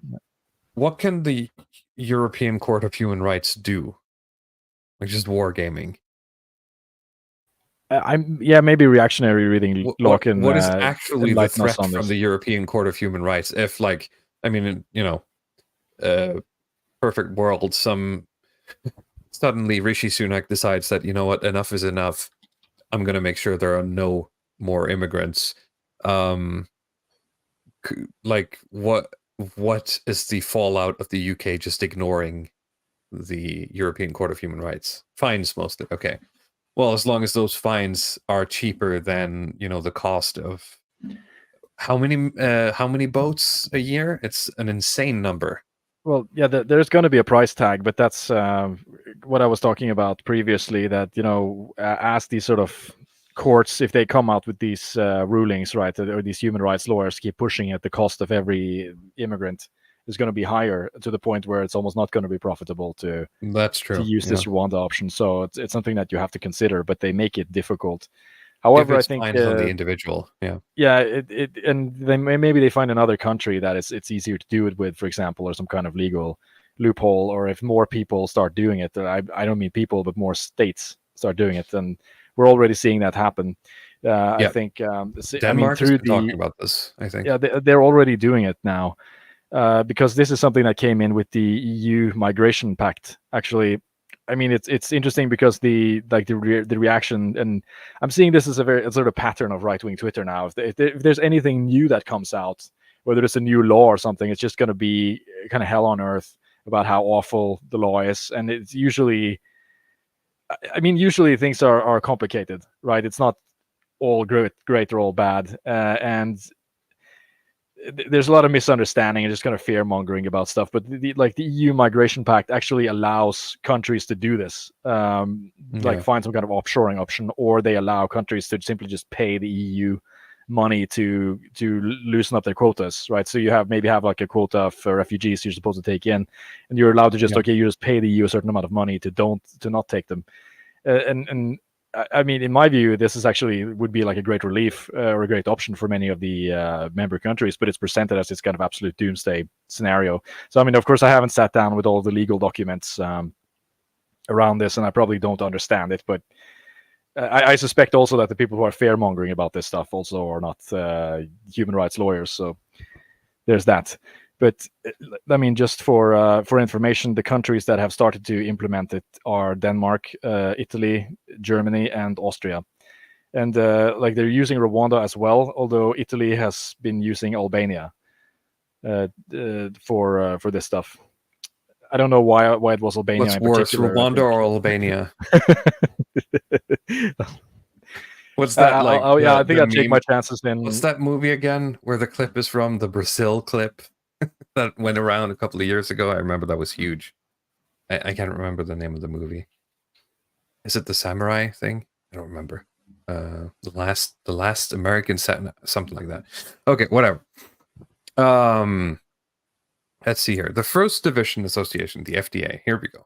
what can the European Court of Human Rights do? Like, just wargaming. Maybe reactionary reading law can. What is actually the threat from the European Court of Human Rights? If, like, I mean, perfect world, suddenly Rishi Sunak decides that, you know what, enough is enough. I'm going to make sure there are no more immigrants. Like, what is the fallout of the UK just ignoring the European Court of Human Rights? Fines mostly. Okay. Well, as long as those fines are cheaper than, the cost of how many boats a year? It's an insane number. Well, yeah, there's going to be a price tag, but that's what I was talking about previously. That as these sort of courts, if they come out with these rulings, right, or these human rights lawyers keep pushing it, the cost of every immigrant is going to be higher to the point where it's almost not going to be profitable to use this Rwanda option. So it's something that you have to consider, but they make it difficult. However, I think on the individual, and then maybe they find another country that it's easier to do it with, for example, or some kind of legal loophole, or if more people start doing it. I don't mean people, but more states start doing it, and we're already seeing that happen. I think Denmark has been talking about this. I think they're already doing it now. Because this is something that came in with the EU migration pact. Actually, I mean, it's interesting because the reaction, and I'm seeing this as a sort of pattern of right-wing Twitter now. If there's anything new that comes out, whether it's a new law or something, it's just going to be kind of hell on earth about how awful the law is, and it's usually things are complicated, right? It's not all great or all bad, and there's a lot of misunderstanding and just kind of fear mongering about stuff. But the EU migration pact actually allows countries to do this, find some kind of offshoring option, or they allow countries to simply just pay the EU money to loosen up their quotas, right? So you have like a quota for refugees you're supposed to take in, and you're allowed to just you just pay the EU a certain amount of money to not take them, and I mean, in my view, this would be like a great relief or a great option for many of the member countries, but it's presented as this kind of absolute doomsday scenario. So, I mean, of course, I haven't sat down with all the legal documents around this, and I probably don't understand it, but I suspect also that the people who are fear-mongering about this stuff also are not human rights lawyers, so there's that. But I mean, just for information, the countries that have started to implement it are Denmark, Italy, Germany, and Austria. And they're using Rwanda as well, although Italy has been using Albania for this stuff. I don't know why it was Albania. What's worse, Rwanda or Albania? What's that like? I think I'd take my chances in. What's that movie again? Where the clip is from? The Brazil clip that went around a couple of years ago. I remember that was huge. I can't remember the name of the movie. Is it the samurai thing? I don't remember. The last American something like that. Okay, whatever. Let's see here. The First Division Association, the FDA. Here we go.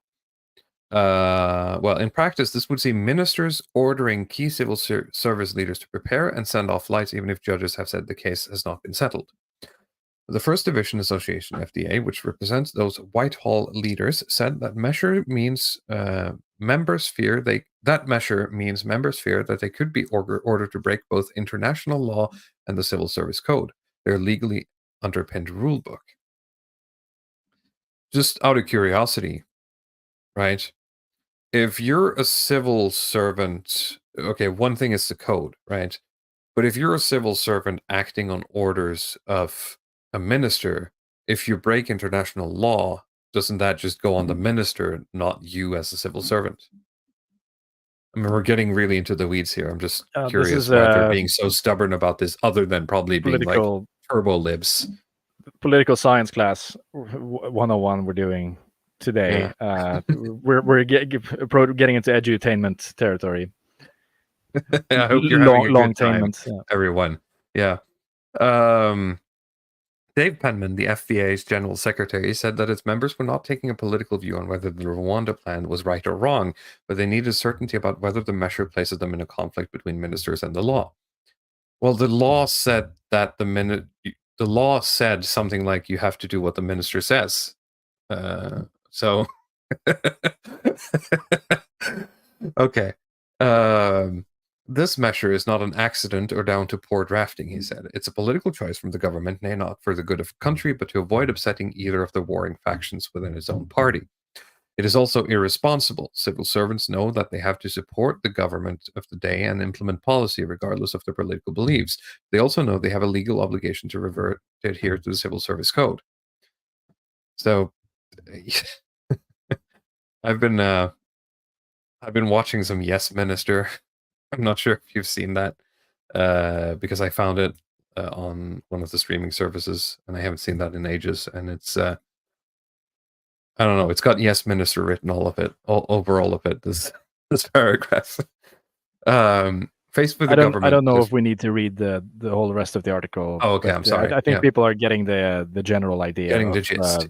Well, in practice, this would see ministers ordering key civil service leaders to prepare and send off flights, even if judges have said the case has not been settled. The First Division Association, FDA, which represents those Whitehall leaders, said that measure means members fear that they could be ordered to break both international law and the Civil Service Code, their legally underpinned rulebook. Just out of curiosity, right? If you're a civil servant, okay, one thing is the code, right? But if you're a civil servant acting on orders of a minister, if you break international law, doesn't that just go on the minister, not you as a civil servant? I mean, we're getting really into the weeds here. I'm just curious why they're being so stubborn about this, other than probably being like turbo libs. Political science class 101 we're doing today. Yeah. We're getting into edutainment territory. I hope you're having a good time, everyone. Yeah. Dave Penman, the FVA's general secretary, said that its members were not taking a political view on whether the Rwanda plan was right or wrong, but they needed certainty about whether the measure places them in a conflict between ministers and the law. Well, the law said that the law said something like you have to do what the minister says. So, okay. This measure is not an accident or down to poor drafting, he said. It's a political choice from the government, nay, not for the good of the country, but to avoid upsetting either of the warring factions within its own party. It is also irresponsible. Civil servants know that they have to support the government of the day and implement policy regardless of their political beliefs. They also know they have a legal obligation to adhere to the Civil Service Code. So, I've been watching some Yes Minister. I'm not sure if you've seen that because I found it on one of the streaming services, and I haven't seen that in ages. And it's I don't know. It's got Yes Minister written all over all of it. This paragraph. Faced with the government. I don't know if we need to read the whole rest of the article. Oh, okay. I'm sorry. I think people are getting the general idea. Getting the gist.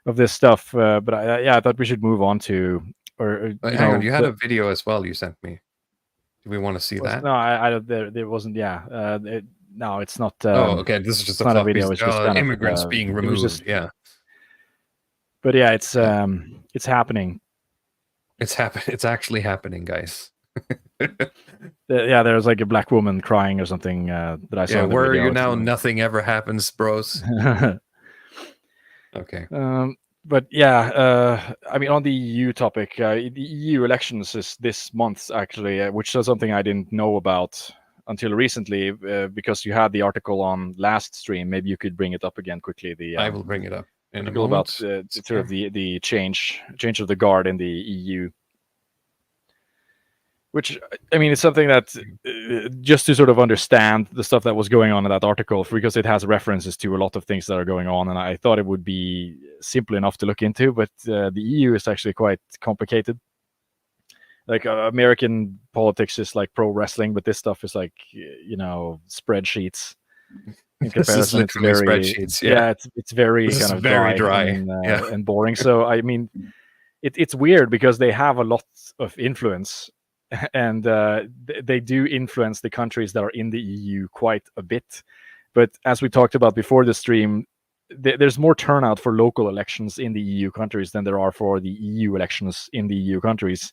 Of this stuff. But I thought we should move on to. Hang on. You had a video as well. You sent me. Do we want to see that? No, I don't. There wasn't. Yeah. No, it's not. Okay. This is just a video. It's just immigrants being removed. Yeah. But yeah, it's happening. It's actually happening, guys. There's like a black woman crying or something that I saw. Yeah, where are you now? Nothing ever happens, bros. Okay. But yeah, I mean, on the EU topic, the EU elections is this month actually, which is something I didn't know about until recently, because you had the article on last stream. Maybe you could bring it up again quickly. I will bring it up in a moment. About sort of the change of the guard in the EU. Which, I mean, it's something that just to sort of understand the stuff that was going on in that article, because it has references to a lot of things that are going on, and I thought it would be simple enough to look into, but the EU is actually quite complicated. Like American politics is like pro wrestling, but this stuff is like, spreadsheets. In comparison, it's very spreadsheets. Yeah, it's very this kind of very dry and boring. So I mean, it's weird because they have a lot of influence. And they do influence the countries that are in the EU quite a bit. But as we talked about before the stream, there's more turnout for local elections in the EU countries than there are for the EU elections in the EU countries,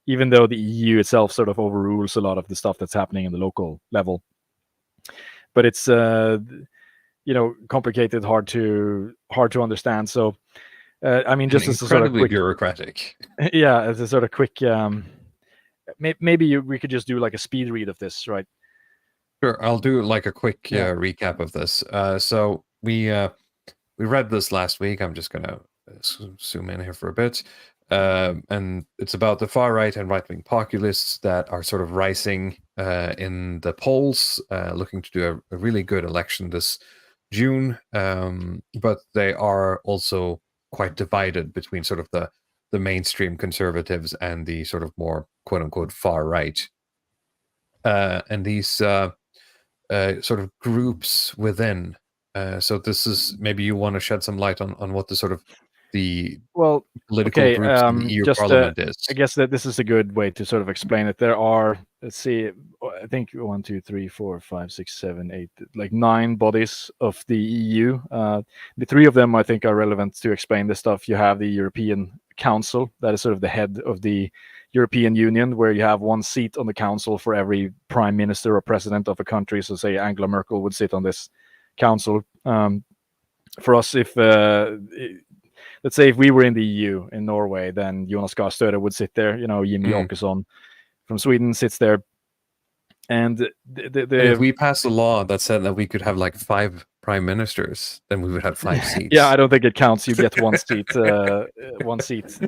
even though the EU itself sort of overrules a lot of the stuff that's happening in the local level. But it's complicated, hard to understand. So I mean, just as a sort of quick bureaucratic. Yeah, as a sort of quick. Maybe we could just do like a speed read of this, right? Sure, I'll do like a quick recap of this. So we read this last week. I'm just gonna zoom in here for a bit, and it's about the far right and right wing populists that are sort of rising in the polls, looking to do a really good election this June, but they are also quite divided between sort of the mainstream conservatives and the sort of more quote unquote far right, and these sort of groups within. So this is, maybe you want to shed some light on what the sort of the political groups in the EU Parliament is. I guess that this is a good way to sort of explain it. There are, let's see, I think 1, 2, 3, 4, 5, 6, 7, 8, like 9 bodies of the EU. The 3 of them I think are relevant to explain this stuff. You have the European Council, that is sort of the head of the European Union, where you have 1 seat on the council for every prime minister or president of a country. So say Angela Merkel would sit on this council. For us, if let's say if we were in the EU in Norway, then Jonas Gahr Støre would sit there. Jimmy Åkesson from Sweden sits there. And if we passed a law that said that we could have like 5 prime ministers, then we would have 5 seats. Yeah, I don't think it counts. You get 1 seat, 1 seat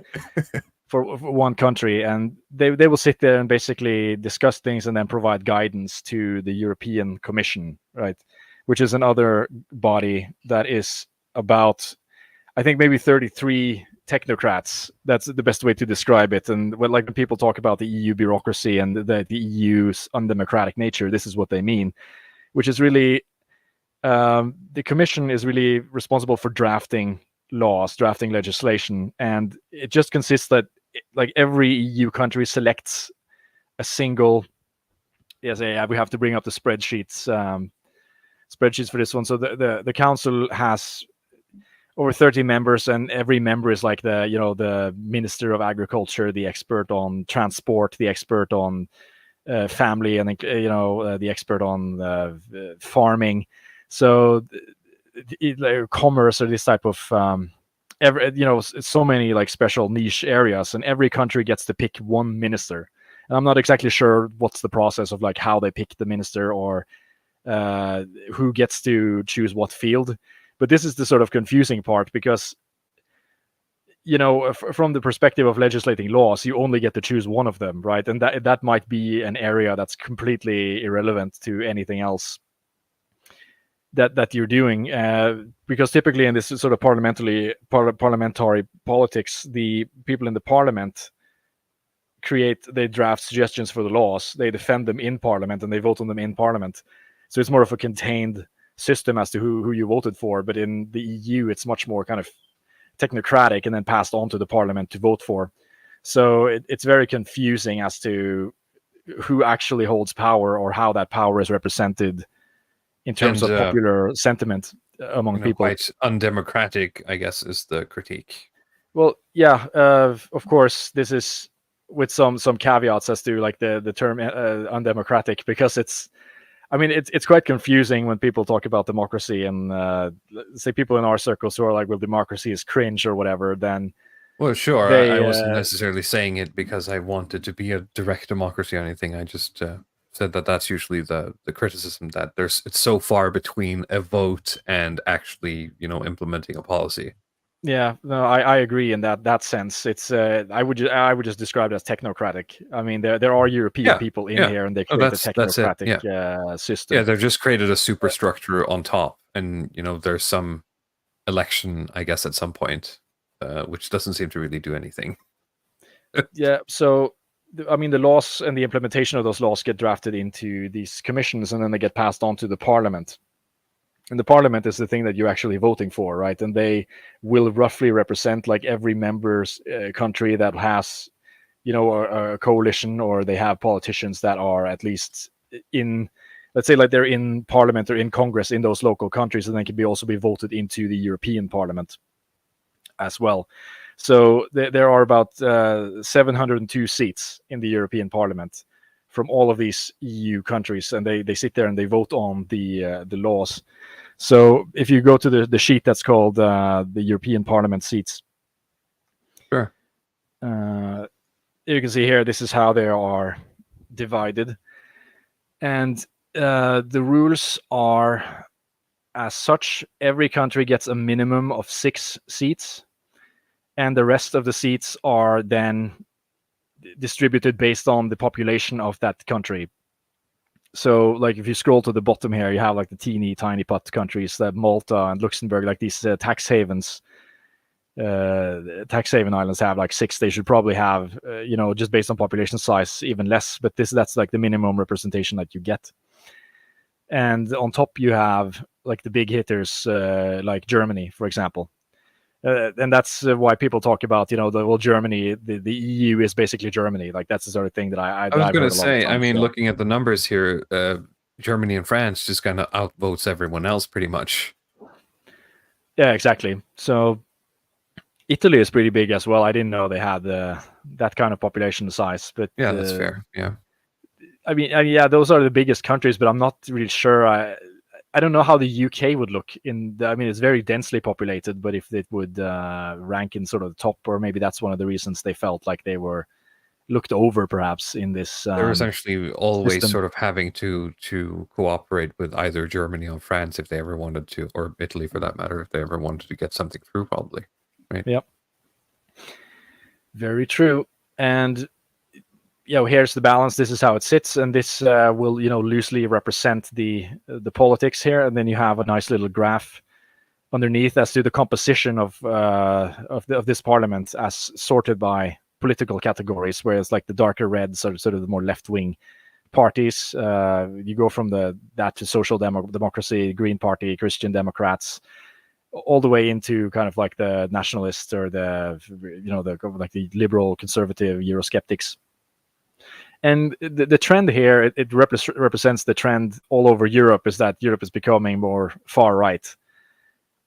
for 1 country, and they will sit there and basically discuss things and then provide guidance to the European Commission, right? Which is another body that is about, I think, maybe 33 technocrats. That's the best way to describe it. And when people talk about the EU bureaucracy and the EU's undemocratic nature, this is what they mean. which is really the commission is really responsible for drafting laws, drafting legislation, and it just consists that like every EU country selects a single. Yes, we have to bring up the spreadsheets for this one. So the council has over 30 members, and every member is like the minister of agriculture, the expert on transport, the expert on family, and the expert on farming. So commerce or this type of so many like special niche areas, and every country gets to pick one minister. And I'm not exactly sure what's the process of like how they pick the minister or who gets to choose what field. But this is the sort of confusing part because, from the perspective of legislating laws, you only get to choose one of them, right? And that might be an area that's completely irrelevant to anything else that you're doing. Because typically in this sort of parliamentary politics, the people in the parliament they draft suggestions for the laws, they defend them in parliament, and they vote on them in parliament. So it's more of a contained system as to who you voted for. But in the EU, it's much more kind of technocratic and then passed on to the parliament to vote for. So it's very confusing as to who actually holds power or how that power is represented in terms of popular sentiment among people. Quite undemocratic, I guess, is the critique. Well, yeah, of course, this is with some caveats as to like the term undemocratic, because it's quite confusing when people talk about democracy and say people in our circles who are like, well, democracy is cringe or whatever. Then, well, sure, I wasn't necessarily saying it because I wanted to be a direct democracy or anything. I just said that that's usually the criticism, that it's so far between a vote and actually implementing a policy. Yeah, no, I agree in that sense. It's I would just describe it as technocratic. I mean, there are European people in here, and they create a technocratic system. Yeah, they've just created a superstructure on top, and there's some election, I guess, at some point, which doesn't seem to really do anything. Yeah, so the laws and the implementation of those laws get drafted into these commissions, and then they get passed on to the parliament. And the parliament is the thing that you're actually voting for, right? And they will roughly represent like every member's country that has, a coalition, or they have politicians that are at least in, let's say, like they're in parliament or in Congress in those local countries, and they can also be voted into the European Parliament as well. So there are about 702 seats in the European Parliament from all of these EU countries, and they sit there and they vote on the laws. So if you go to the sheet that's called the European Parliament seats, sure, you can see here, this is how they are divided, and the rules are as such: every country gets a minimum of 6 seats, and the rest of the seats are then distributed based on the population of that country. So like if you scroll to the bottom here, you have like the teeny tiny pot countries, that Malta and Luxembourg, like these tax havens. Tax haven islands have like 6. They should probably have just based on population size even less, but that's like the minimum representation that you get. And on top you have like the big hitters, like Germany, for example. And that's why people talk about, Germany, the EU is basically Germany. Like that's the sort of thing that I was going to say. Looking at the numbers here, Germany and France just kind of outvotes everyone else pretty much. Yeah, exactly. So Italy is pretty big as well. I didn't know they had that kind of population size, but yeah, that's fair. Yeah. Yeah, those are the biggest countries, but I'm not really sure. I don't know how the UK would look it's very densely populated, but if it would rank in sort of the top, or maybe that's one of the reasons they felt like they were looked over perhaps in this. They're essentially always system. Sort of having to cooperate with either Germany or France if they ever wanted to, or Italy for that matter, if they ever wanted to get something through, probably. Right? Yep. Very true. And here's the balance. This is how it sits, and this will loosely represent the politics here. And then you have a nice little graph underneath as to the composition of this parliament as sorted by political categories, whereas like the darker reds are sort of the more left-wing parties. You go from that to social democracy, Green Party, Christian Democrats, all the way into kind of like the nationalists or the liberal conservative Eurosceptics. And the trend here, it represents the trend all over Europe, is that Europe is becoming more far right,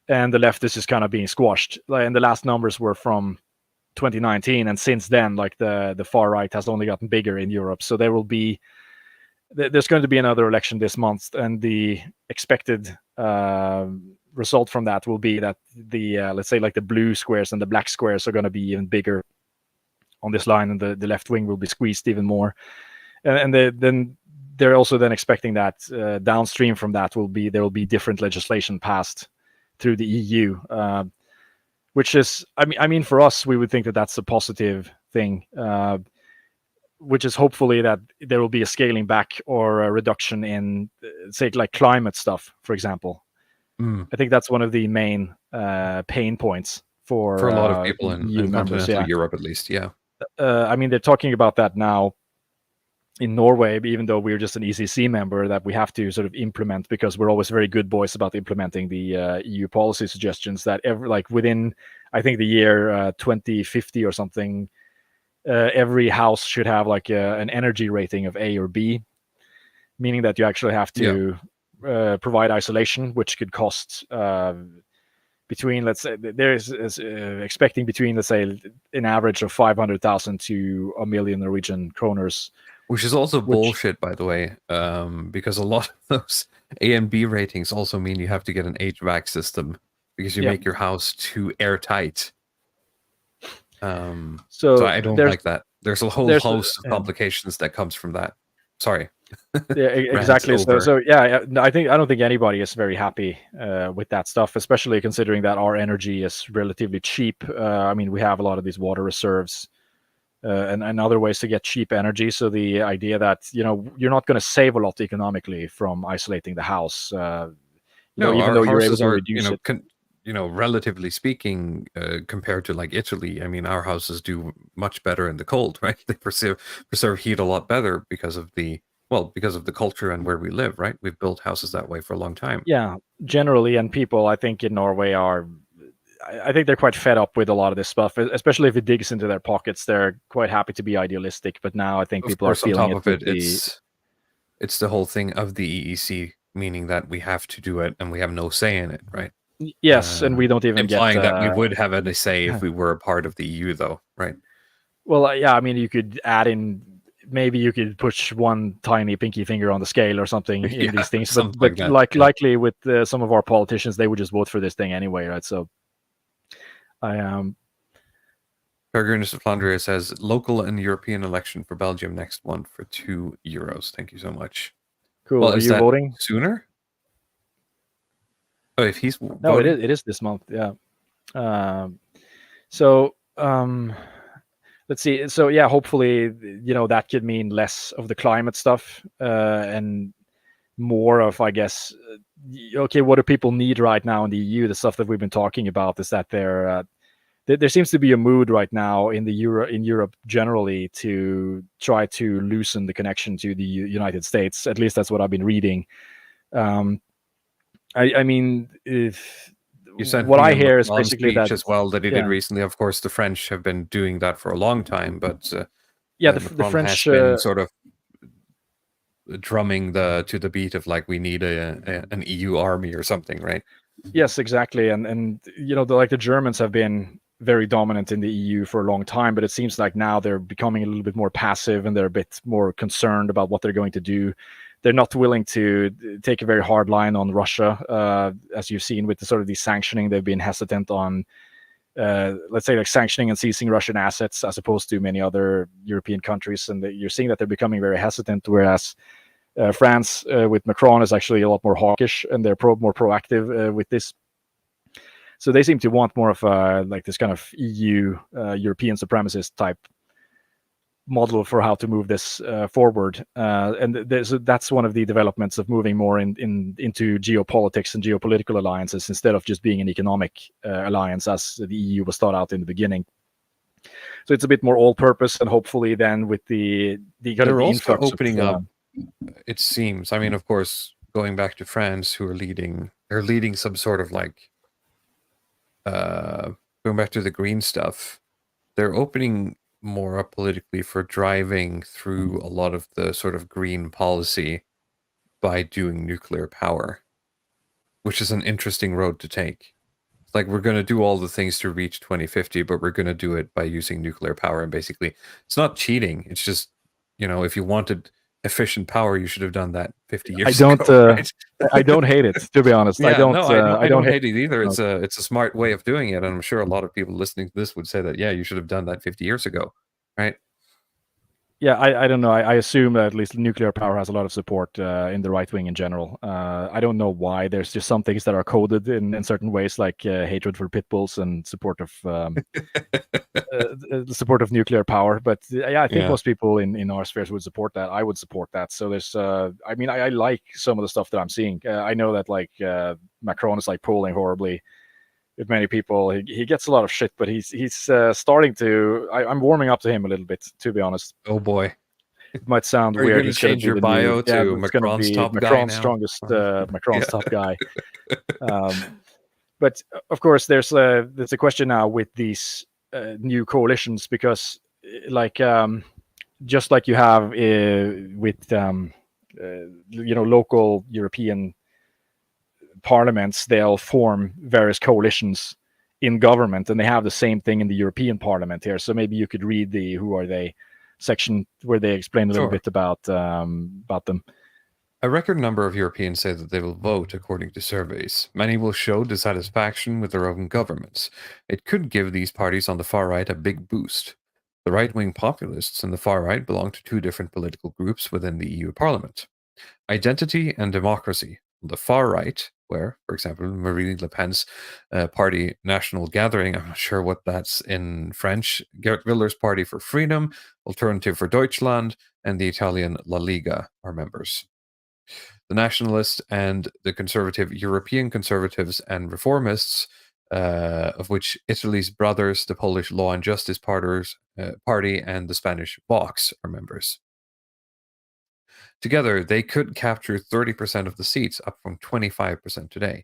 and the left is just kind of being squashed. And the last numbers were from 2019, and since then, like the far right has only gotten bigger in Europe. So there's going to be another election this month, and the expected result from that will be that the let's say like the blue squares and the black squares are going to be even bigger on this line, and the left wing will be squeezed even more. And then they're also then expecting that downstream from that there will be different legislation passed through the EU, which is, I mean, for us, we would think that that's a positive thing, which is hopefully that there will be a scaling back or a reduction in, say, like climate stuff, for example. I think that's one of the main pain points for a lot of people in EU members, continental Europe, at least. Yeah. I mean, they're talking about that now in Norway, even though we're just an ECC member, that we have to sort of implement, because we're always very good boys about implementing the EU policy suggestions, that within, I think, the year 2050 or something, every house should have like an energy rating of A or B, meaning that you actually have to provide isolation, which could cost between, let's say, there's expecting between, let's say, an average of 500,000 to 1 million Norwegian kroners. Which is also bullshit, by the way, because a lot of those A and B ratings also mean you have to get an HVAC system because you make your house too airtight. So I don't like that. There's a whole host of complications that comes from that. Sorry. Yeah, exactly. So yeah, I don't think anybody is very happy with that stuff, especially considering that our energy is relatively cheap. I mean, we have a lot of these water reserves and other ways to get cheap energy. So the idea that, you're not going to save a lot economically from isolating the house, even though you're able to reduce it. Relatively speaking, compared to like Italy, I mean, our houses do much better in the cold, right? They preserve heat a lot better because of the culture and where we live, right? We've built houses that way for a long time. Yeah, generally, and people, I think, in Norway I think they're quite fed up with a lot of this stuff, especially if it digs into their pockets. They're quite happy to be idealistic, but now I think people are feeling on top of it. It's the whole thing of the EEC, meaning that we have to do it and we have no say in it, right? Yes, and we don't even implying that we would have a say if we were a part of the EU, though, right? Well, yeah, I mean, you could add in, maybe you could push one tiny pinky finger on the scale or something in these things, but likely with some of our politicians, they would just vote for this thing anyway, right? So, Peregrinus of Flandria says local and European election for Belgium next month for €2. Thank you so much. Cool. Well, are you voting sooner? Oh, if he's voting? No, it is this month. Yeah. Let's see. So yeah, hopefully, that could mean less of the climate stuff and more of, I guess, okay, what do people need right now in the EU? The stuff that we've been talking about is that there seems to be a mood right now in Europe generally to try to loosen the connection to the United States. At least that's what I've been reading. I mean, if what I hear is basically that as well that he did recently. Of course, the French have been doing that for a long time, but the French has been sort of drumming to the beat of like we need an EU army or something, right? Yes, exactly, and the Germans have been very dominant in the EU for a long time, but it seems like now they're becoming a little bit more passive and they're a bit more concerned about what they're going to do. They're not willing to take a very hard line on Russia, as you've seen with the sort of the sanctioning. They've been hesitant on, let's say, like sanctioning and seizing Russian assets, as opposed to many other European countries. And you're seeing that they're becoming very hesitant, whereas France with Macron is actually a lot more hawkish and they're more proactive with this. So they seem to want more of like this kind of EU, European supremacist type model for how to move this forward, and that's one of the developments of moving more into geopolitics and geopolitical alliances instead of just being an economic alliance as the EU was thought out in the beginning. So it's a bit more all-purpose, and hopefully then with the kind they're of also opening up it seems. I mean, of course, going back to France, who are they're leading some sort of like going back to the green stuff. They're opening more up politically for driving through a lot of the sort of green policy by doing nuclear power, which is an interesting road to take. It's like we're going to do all the things to reach 2050, but we're going to do it by using nuclear power. And basically, it's not cheating. It's just, if you wanted efficient power, you should have done that 50 years ago, right? I don't hate it, to be honest. Yeah, I don't. no, I don't hate it either. It's a smart way of doing it, and I'm sure a lot of people listening to this would say that, yeah, you should have done that 50 years ago, right? Yeah, I don't know. I assume that at least nuclear power has a lot of support in the right wing in general. I don't know why. There's just some things that are coded in certain ways, like hatred for pit bulls and support of the support of nuclear power. But yeah, I think most people in our spheres would support that. I would support that. So there's, I mean, I like some of the stuff that I'm seeing. I know that like Macron is like polling horribly with many people. He gets a lot of shit, but he's starting to. I'm warming up to him a little bit, to be honest. Oh boy, it might sound Are weird. you going to change your bio to Macron's top guy now? Strongest Macron's top guy. But of course, there's a question now with these new coalitions, because like just like you have with local European parliaments, they'll form various coalitions in government, and they have the same thing in the European Parliament here. So maybe you could read the "Who Are They" section where they explain a little bit about them. A record number of Europeans say that they will vote according to surveys. Many will show dissatisfaction with their own governments. It could give these parties on the far right a big boost. The right-wing populists and the far right belong to two different political groups within the EU Parliament. Identity and democracy. On the far right, where, for example, Marine Le Pen's party National Gathering, I'm not sure what that's in French, Geert Wilders' Party for Freedom, Alternative for Deutschland, and the Italian La Liga are members. The nationalist and the conservative European conservatives and reformists, of which Italy's Brothers, the Polish Law and Justice Party, and the Spanish Vox are members. Together, they could capture 30% of the seats, up from 25% today,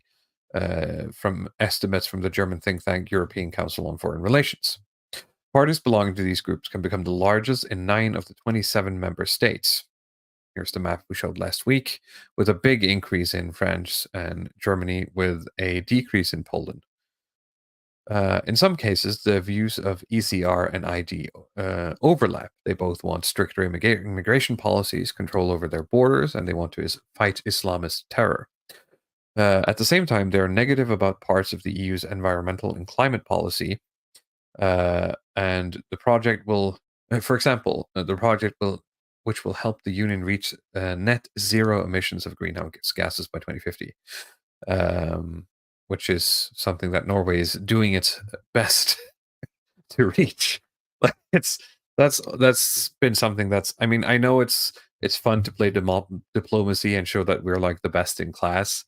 from estimates from the German think tank European Council on Foreign Relations. Parties belonging to these groups can become the largest in 9 of the 27 member states. Here's the map we showed last week, with a big increase in France and Germany, with a decrease in Poland. In some cases, the views of ECR and ID overlap. They both want stricter immigration policies, control over their borders, and they want to fight Islamist terror. At the same time, they're negative about parts of the EU's environmental and climate policy, and the project will, for example, which will help the Union reach net zero emissions of greenhouse gases by 2050. Which is something that Norway is doing its best to reach. Like that's been something that's. I mean, I know it's fun to play diplomacy and show that we're like the best in class,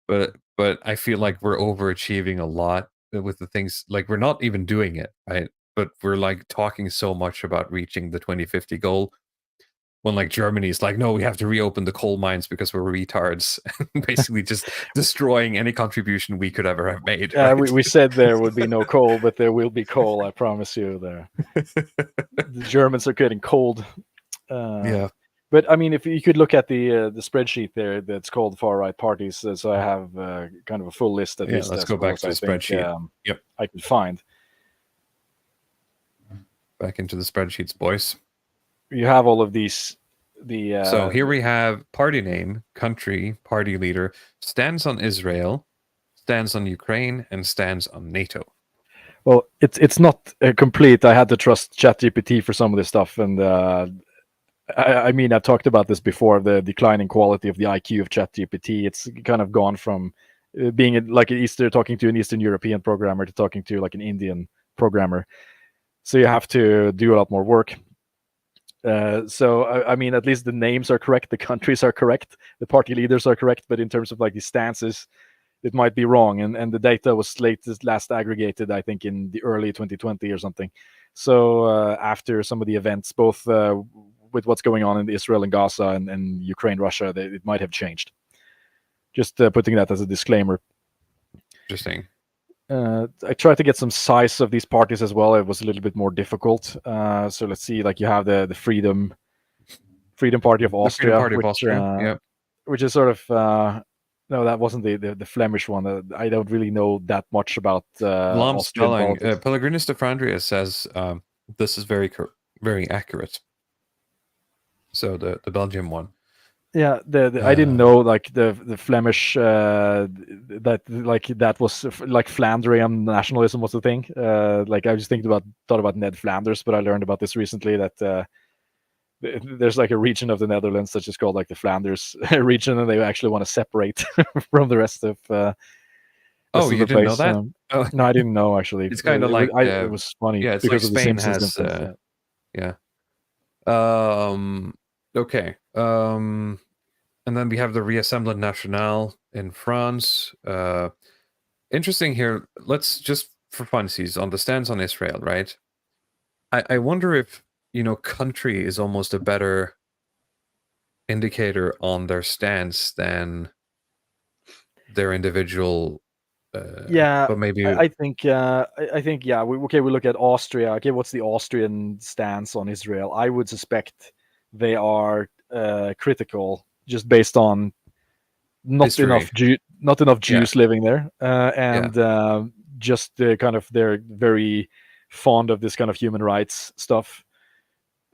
but I feel like we're overachieving a lot with the things. Like we're not even doing it, right? But we're like talking so much about reaching the 2050 goal. When like Germany's like, no, we have to reopen the coal mines because we're retards, and basically just destroying any contribution we could ever have made. Yeah, right? we said there would be no coal, but there will be coal. I promise you. There, the Germans are getting cold. Yeah, but I mean, if you could look at the spreadsheet there, that's called Far Right Parties. So I have kind of a full list at least. Let's go back to the spreadsheet. Yep, I can find. Back into the spreadsheets, boys. You have all of these. So here we have party name, country, party leader, stands on Israel, stands on Ukraine, and stands on NATO. Well, it's not complete. I had to trust ChatGPT for some of this stuff, and I mean, I've talked about this before, the declining quality of the IQ of ChatGPT. It's kind of gone from being like talking to an Eastern European programmer to talking to like an Indian programmer. So you have to do a lot more work. So I mean, at least the names are correct, the countries are correct, the party leaders are correct, but in terms of like the stances, it might be wrong. And the data was last aggregated, I think, in the early 2020 or something. So after some of the events, both with what's going on in Israel and Gaza and Ukraine, Russia, it might have changed. Just putting that as a disclaimer. Interesting. I tried to get some size of these parties as well. It was a little bit more difficult. So let's see, like you have the Freedom Party of Austria, Freedom Party of Austria, which is sort of no, that wasn't the Flemish one. I don't really know that much about Blom Austrian spelling. politics. Pellegrinus de Flandria says this is very accurate. So the Belgium one. Yeah, I didn't know like the Flemish that like that was like Flandrian nationalism was the thing. Like I was thought about Ned Flanders, but I learned about this recently that there's like a region of the Netherlands that's just called like the Flanders region, and they actually want to separate from the rest of. Oh, you didn't know that? No, I didn't know actually. It's kind of like it was funny. Yeah, it's because like of Spain the Simpsons has. Yeah. Okay. And then we have the Rassemblement Nationale in France. Interesting here. Let's just for funsies on the stance on Israel, right? I wonder if country is almost a better indicator on their stance than their individual. But maybe I think yeah. We look at Austria. Okay, what's the Austrian stance on Israel? I would suspect they are critical, just based on not enough Jews living there, and just kind of they're very fond of this kind of human rights stuff.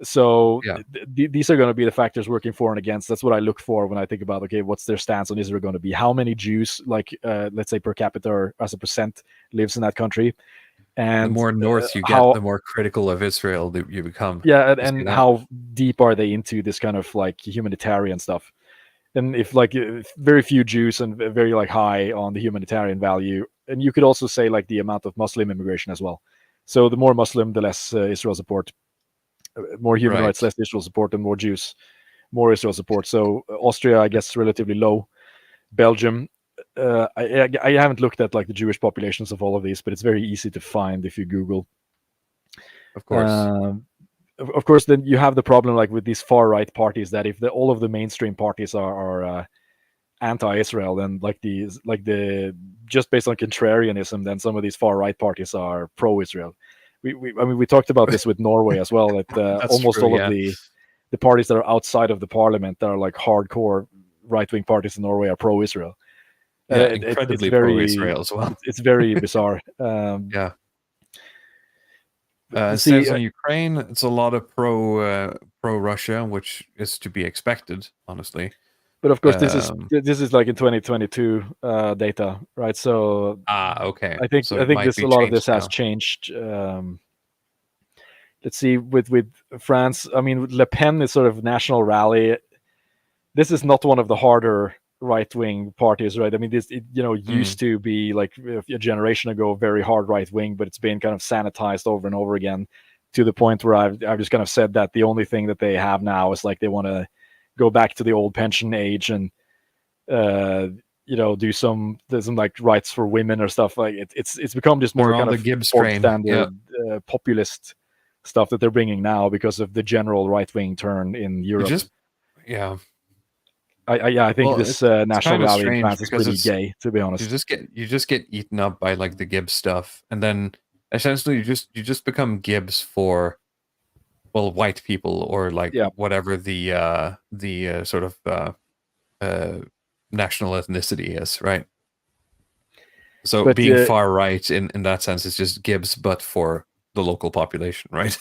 So these are going to be the factors working for and against. That's what I look for when I think about, okay, what's their stance on Israel going to be? How many Jews, like let's say per capita or as a percent, lives in that country? And the more north you get, the more critical of Israel you become. Yeah, and how deep are they into this kind of like humanitarian stuff? And if like very few Jews and very like high on the humanitarian value, and you could also say like the amount of Muslim immigration as well. So the more Muslim, the less Israel support. More human rights, less Israel support, and more Jews, more Israel support. So Austria, I guess, relatively low. Belgium, I haven't looked at like the Jewish populations of all of these, but it's very easy to find if you Google. Of course. Of course, then you have the problem like with these far right parties that if all of the mainstream parties are anti-Israel, then like the just based on contrarianism, then some of these far right parties are pro-Israel. We talked about this with Norway as well. That almost all of the parties that are outside of the parliament that are like hardcore right-wing parties in Norway are pro-Israel. Incredibly pro-Israel as well. It's very bizarre. Since on Ukraine, it's a lot of pro-Russia, which is to be expected, honestly. But of course, this is like in 2022 data, right? So okay. I think a lot of this has changed. Let's see with France. I mean, Le Pen is sort of national rally. This is not one of the harder right-wing parties, right? I mean, this used to be like a generation ago very hard right-wing, but it's been kind of sanitized over and over again to the point where I've just kind of said that the only thing that they have now is like they want to go back to the old pension age and do some like rights for women or stuff like it's become just more kind of Gibbs standard populist stuff that they're bringing now because of the general right-wing turn in Europe. I think this national rally in France is pretty gay, to be honest. You just get eaten up by like the Gibbs stuff, and then essentially you just become Gibbs for white people or like whatever the sort of national ethnicity is, right? So but being far right in that sense is just Gibbs, but for the local population, right?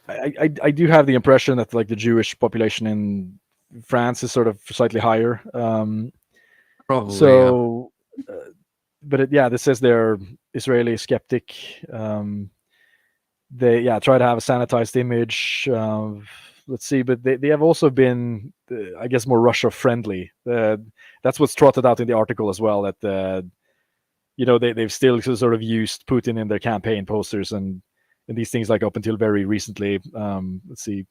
I do have the impression that like the Jewish population in France is sort of slightly higher. Probably. So, but this says they're Israeli skeptic. They try to have a sanitized image. Let's see, but they have also been, I guess, more Russia friendly. That's what's trotted out in the article as well. That they've still sort of used Putin in their campaign posters and these things like up until very recently. Let's see.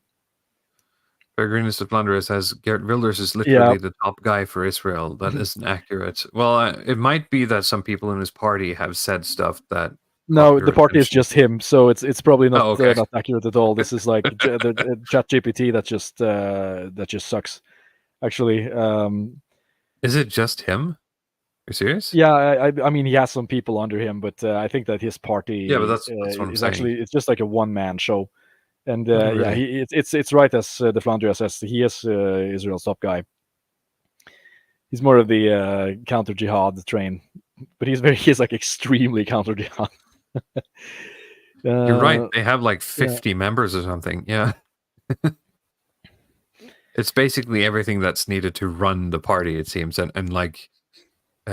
Pellegrinus de Flanders says Geert Wilders is literally the top guy for Israel. That isn't accurate. Well, it might be that some people in his party have said stuff that No, caught your the party is attention? just him, so it's probably not Okay. not accurate at all. This is like the ChatGPT that just sucks. Actually, Is it just him? Are you serious? yeah, I mean he has some people under him, but I think that his party Yeah, but that's what I'm is saying. actually it's just like a one man show, and Oh, yeah, really? it's right as the Flandria says, he is Israel's top guy. He's more of the counter jihad train, but he's like extremely counter jihad. You're right. They have like yeah. 50 members or something. Yeah. It's basically everything that's needed to run the party, it seems, and like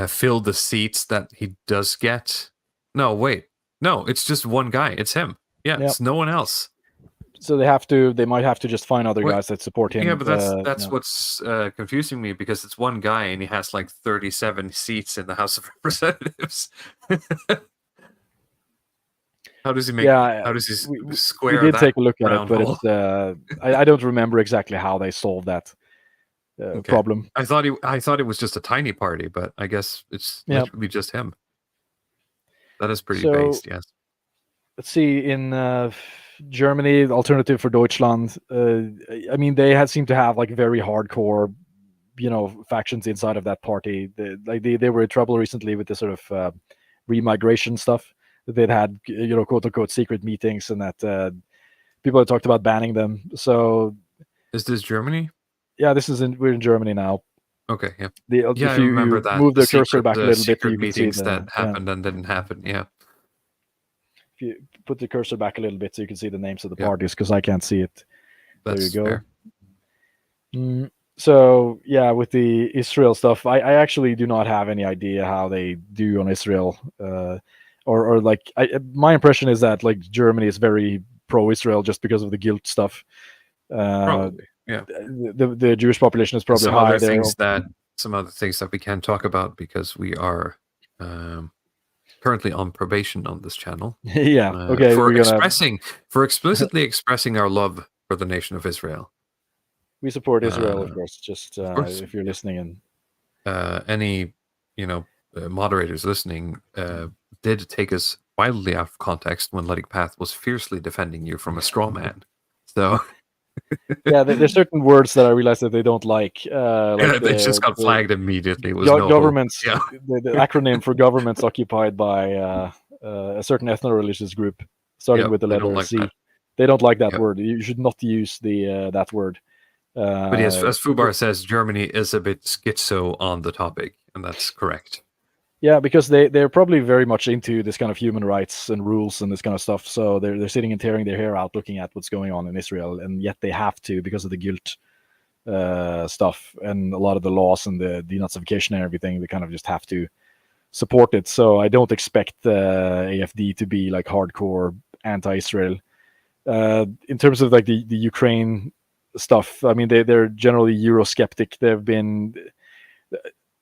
fill the seats that he does get. No, wait. No, it's just one guy. It's him. Yeah, Yeah. it's no one else. So they might have to just find other Wait, guys that support him. Yeah, but that's yeah. what's confusing me, because it's one guy and he has like 37 seats in the House of Representatives. How does he make? Yeah, How does he we square did that take a look at it, round but hole? it's I don't remember exactly how they solved that Okay. problem. I thought it was just a tiny party, but I guess it's Yeah. literally just him. That is pretty So- based, yes. Let's see, in Germany, Alternative for Deutschland, I mean they seem to have like very hardcore, factions inside of that party. They were in trouble recently with the sort of remigration stuff. They'd had quote unquote secret meetings, and that people had talked about banning them. So Is this Germany? yeah, we're in Germany now. Okay, yeah. Yeah, Yeah, if I you remember that. move the cursor back a little bit, secret you can see meetings that yeah. happened and didn't happen. Yeah. If you put the cursor back a little bit, so you can see the names of the Yeah. parties, because I can't see it. That's there you go. fair. So yeah, with the Israel stuff, I actually do not have any idea how they do on Israel, or like my impression is that like Germany is very pro-Israel just because of the guilt stuff. Probably. Yeah. The Jewish population is probably Some high other there. things that we can't talk about because we are currently on probation on this channel. Yeah. Okay. For explicitly expressing our love for the nation of Israel. We support Israel, of course. Just course, if you're yeah. listening, and Any moderators listening did take us wildly out of context when Letting Path was fiercely defending you from a straw man. So yeah, there's certain words that I realize that they don't like. Like they just got flagged immediately. It was governments. Yeah. The acronym for governments occupied by a certain ethno-religious group, starting with the they don't letter like C. that. They don't like that Yeah. word. You should not use that word. But yes, as Fubar says, Germany is a bit schizo on the topic, and that's correct. Yeah, because they're probably very much into this kind of human rights and rules and this kind of stuff. So they're sitting and tearing their hair out looking at what's going on in Israel, and yet they have to because of the guilt stuff and a lot of the laws and the denazification and everything. They kind of just have to support it. So I don't expect AFD to be like hardcore anti-Israel. In terms of like the Ukraine stuff, I mean they're generally Eurosceptic. They've been.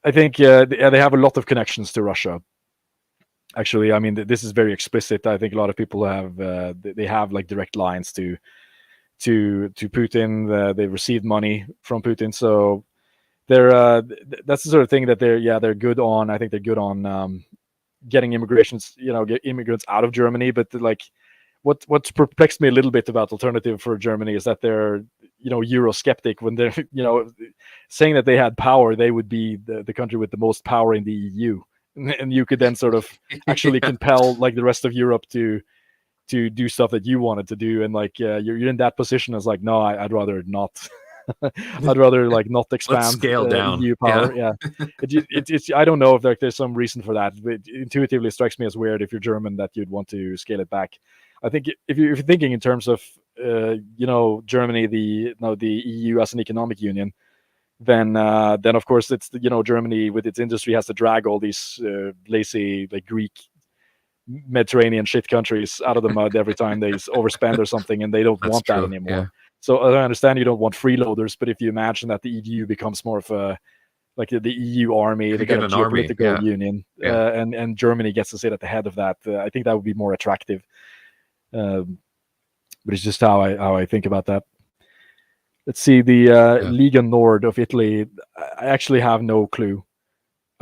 I think they have a lot of connections to Russia. Actually, I mean this is very explicit. I think a lot of people have they have like direct lines to Putin. They've received money from Putin, so they're that's the sort of thing that they're good on. I think they're good on getting get immigrants out of Germany. But like what's perplexed me a little bit about Alternative for Germany is that they're Eurosceptic. When they're saying that they had power, they would be the country with the most power in the EU, and you could then sort of actually compel like the rest of Europe to do stuff that you wanted to do, and like you're in that position as like, no, I'd rather not. I'd rather like not expand scale down. EU power. Yeah, it's I don't know if there's some reason for that, but intuitively it strikes me as weird if you're German that you'd want to scale it back. I think if you're thinking in terms of Germany, the EU as an economic union, then of course it's Germany with its industry has to drag all these lazy like Greek Mediterranean shit countries out of the mud every time they overspend or something, and they don't want that anymore. Yeah. So I understand you don't want freeloaders, but if you imagine that the EU becomes more of a like the EU army, the kind of geopolitical union, and Germany gets to sit at the head of that, I think that would be more attractive. But it's just how I think about that. Let's see, the Lega Nord of Italy. I actually have no clue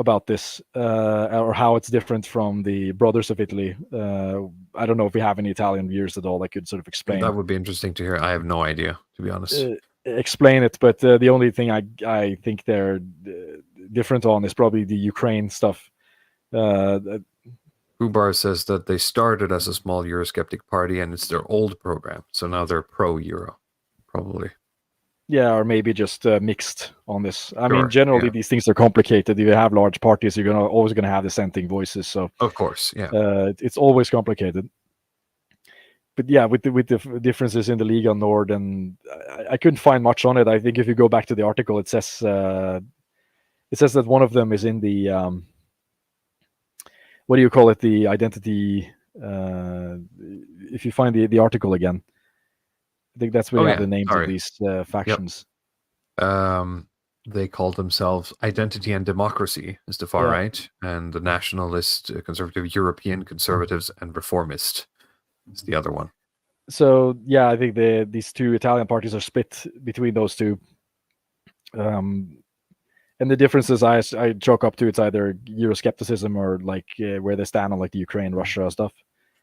about this, or how it's different from the Brothers of Italy. I don't know if we have any Italian viewers at all that could sort of explain. That would be interesting to hear. I have no idea, to be honest. Explain it, but the only thing I think they're different on is probably the Ukraine stuff. Ubar says that they started as a small Eurosceptic party and it's their old program, so now they're pro-Euro, probably. Yeah, or maybe just mixed on this. I Sure, mean, generally yeah. these things are complicated. If you have large parties, you're always gonna have dissenting voices. So Of course, yeah. it's always complicated. But yeah, with the differences in the Liga Nord, and I couldn't find much on it. I think if you go back to the article, it says that one of them is in the what do you call it? The identity. If you find the article again, I think that's where you have the names of these factions. They call themselves Identity and Democracy is the far right, and the Nationalist, Conservative European Conservatives and Reformist is the other one. So yeah, I think these two Italian parties are split between those two. And the differences I chalk up to, it's either Euroscepticism or like where they stand on like the Ukraine, Russia stuff.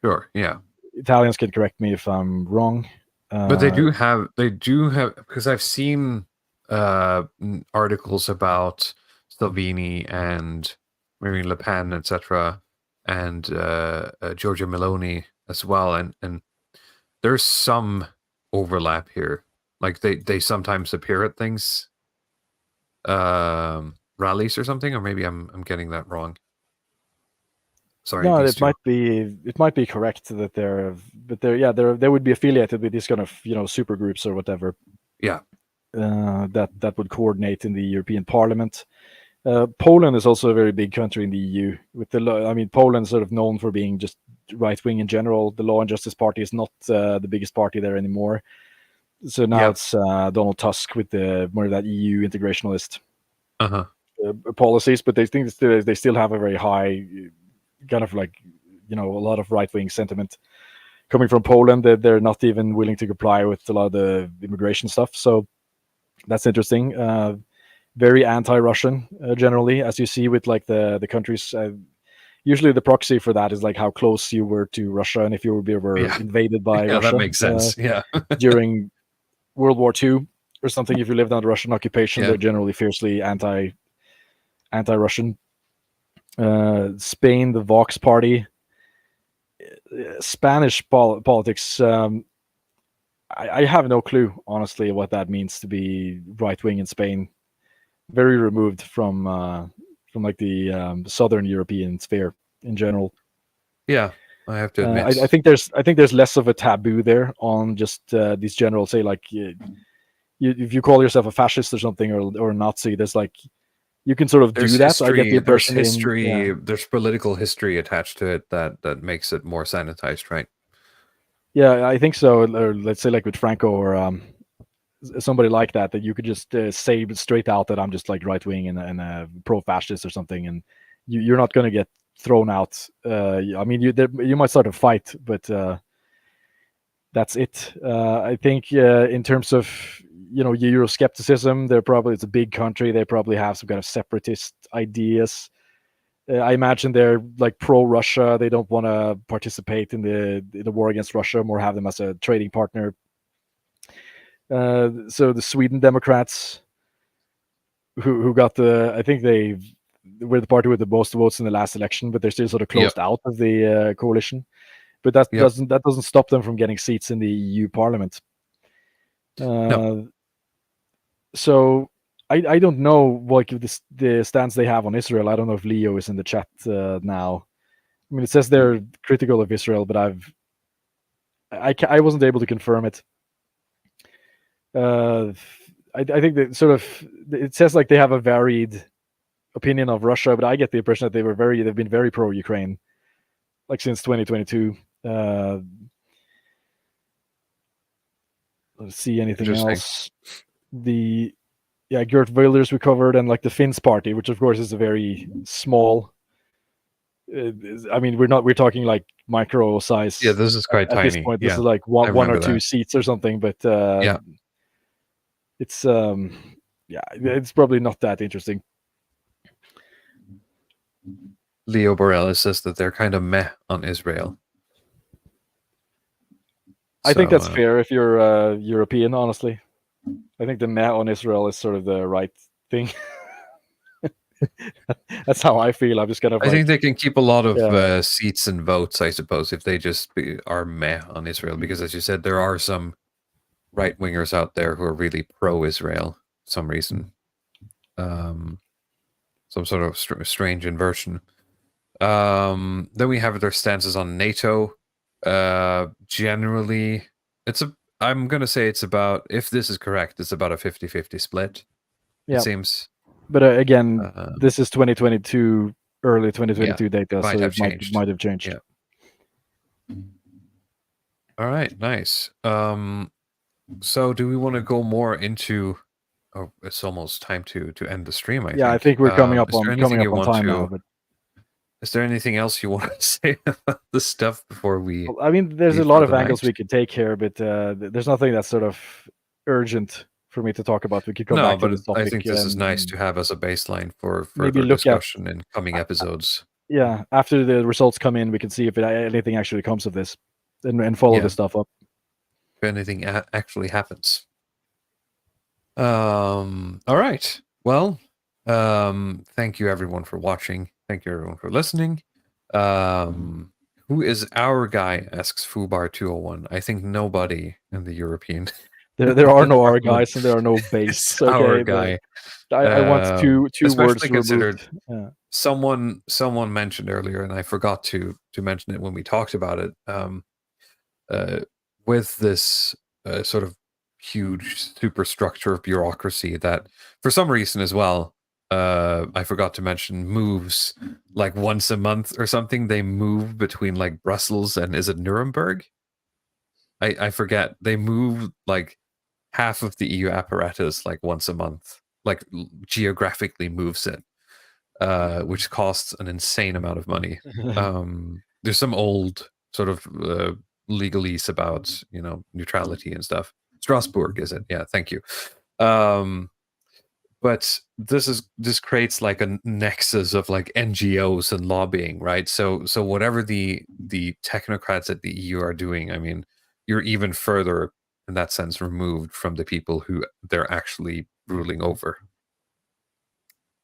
Sure, yeah. Italians can correct me if I'm wrong. But they do have, because I've seen articles about Salvini and Marine Le Pen, etc., and Giorgia Meloni as well, and there's some overlap here. Like they sometimes appear at things, rallies or something, or maybe I'm getting that wrong. Sorry. No, it might be correct that they would be affiliated with these kind of super groups or whatever. Yeah. That would coordinate in the European Parliament. Poland is also a very big country in the EU. Poland's sort of known for being just right wing in general. The Law and Justice Party is not the biggest party there anymore. So now it's Donald Tusk with the more of that EU integrationalist policies, but they think they still have a very high kind of like a lot of right wing sentiment coming from Poland. They're not even willing to comply with a lot of the immigration stuff. So that's interesting. Very anti-Russian generally, as you see with like the countries. Usually the proxy for that is like how close you were to Russia, and if you were invaded by Russia. That makes sense. During World War II or something, if you lived under Russian occupation, they're generally fiercely anti-Russian. Spain, the Vox Party, Spanish politics. I have no clue, honestly, what that means to be right wing in Spain. Very removed from like the Southern European sphere in general. Yeah, I have to admit. I think there's less of a taboo there on just these general, say like if you call yourself a fascist or something or a Nazi, there's like you can sort of do that. History, I get the impression there's history. There's political history attached to it that makes it more sanitized, right? Yeah, I think so. Or let's say like with Franco or somebody like that you could just say straight out that I'm just like right wing and pro-fascist or something, and you're not going to get thrown out. I mean, you might start a fight, but that's it. I think in terms of Euroscepticism, it's a big country. They probably have some kind of separatist ideas. I imagine they're like pro-Russia. They don't want to participate in the war against Russia, more have them as a trading partner. So the Sweden Democrats, who got I think they were the party with the most votes in the last election, but they're still sort of closed out of the coalition. But that doesn't stop them from getting seats in the EU Parliament. No. So I don't know like the stance they have on Israel. I don't know if Leo is in the chat now. I mean, it says they're critical of Israel, but I wasn't able to confirm it. I think that sort of it says like they have a varied opinion of Russia, but I get the impression that they've been very pro-Ukraine, like since 2022. Let's see anything else. Gert Wilders we covered, and like the Finns party, which of course is a very small. I mean, we're talking like micro size. Yeah, this is quite tiny. At this point, this is like one or two seats or something, but it's it's probably not that interesting. Leo Borrellis says that they're kind of meh on Israel. I think So, that's fair if you're European, honestly. I think the meh on Israel is sort of the right thing. That's how I feel. I'm just kind of I think they can keep a lot of Yeah. seats and votes, I suppose, if they just are meh on Israel. Because, as you said, there are some right wingers out there who are really pro-Israel for some reason. Some sort of strange inversion. Then we have their stances on NATO. Generally, I'm going to say it's about, if this is correct, it's about a 50-50 split. Yeah. It seems. But again, this is 2022, early 2022 data, so it might have changed. Yeah. All right, nice. So do we want to go more into? Oh, it's almost time to end the stream. I think we're coming up on time now. But is there anything else you want to say about the stuff before we? Well, I mean, there's a lot of angles we could take here, but there's nothing that's sort of urgent for me to talk about. We could come back to this topic. I think this is nice to have as a baseline for maybe further discussion in coming episodes. Yeah, after the results come in, we can see if anything actually comes of this, and follow the stuff up. If anything actually happens. All right. Well, thank you everyone for watching. Thank you everyone for listening. Who is our guy? Asks Fubar201. I think nobody in the European. There are no our guys and there are no base. Okay, our guy. I want two words considered. Yeah. Someone mentioned earlier, and I forgot to mention it when we talked about it. With this sort of huge superstructure of bureaucracy that, for some reason as well, I forgot to mention, moves like once a month or something. They move between like Brussels and, is it Nuremberg? I forget. They move like half of the EU apparatus like once a month, like geographically moves it, which costs an insane amount of money. There's some old sort of legalese about, neutrality and stuff. Strasbourg, is it? Yeah, thank you. But this creates like a nexus of like NGOs and lobbying, right? So whatever the technocrats at the EU are doing, I mean, you're even further in that sense removed from the people who they're actually ruling over.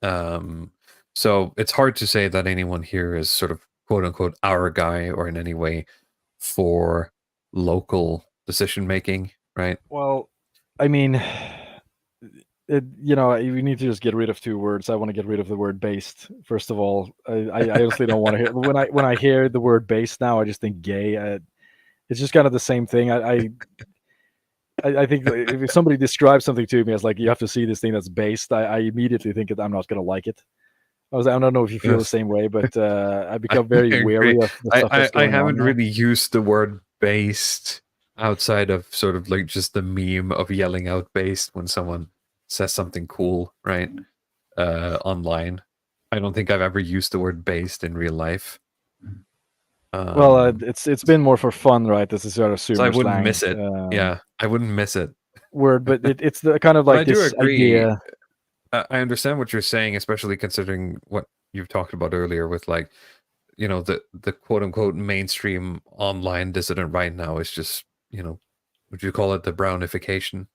So it's hard to say that anyone here is sort of quote unquote our guy or in any way for local decision making, right? Well, I mean, you need to just get rid of two words. I want to get rid of the word based. First of all, I honestly don't want to hear when I hear the word based now. I just think gay. It's just kind of the same thing. I think if somebody describes something to me as like you have to see this thing that's based, I immediately think that I'm not going to like it. I don't know if you feel the same way, but I become very wary of the stuff that's going on. I haven't really used the word based outside of sort of like just the meme of yelling out based when someone says something cool, right? Online. I don't think I've ever used the word based in real life. Well, it's been more for fun, right? This is sort of super so I wouldn't slang, miss it. Yeah, I wouldn't miss it. Word, but it's the kind of like I this do agree. idea. I understand what you're saying, especially considering what you've talked about earlier with like, the quote unquote mainstream online dissident right now is just, would you call it the brownification?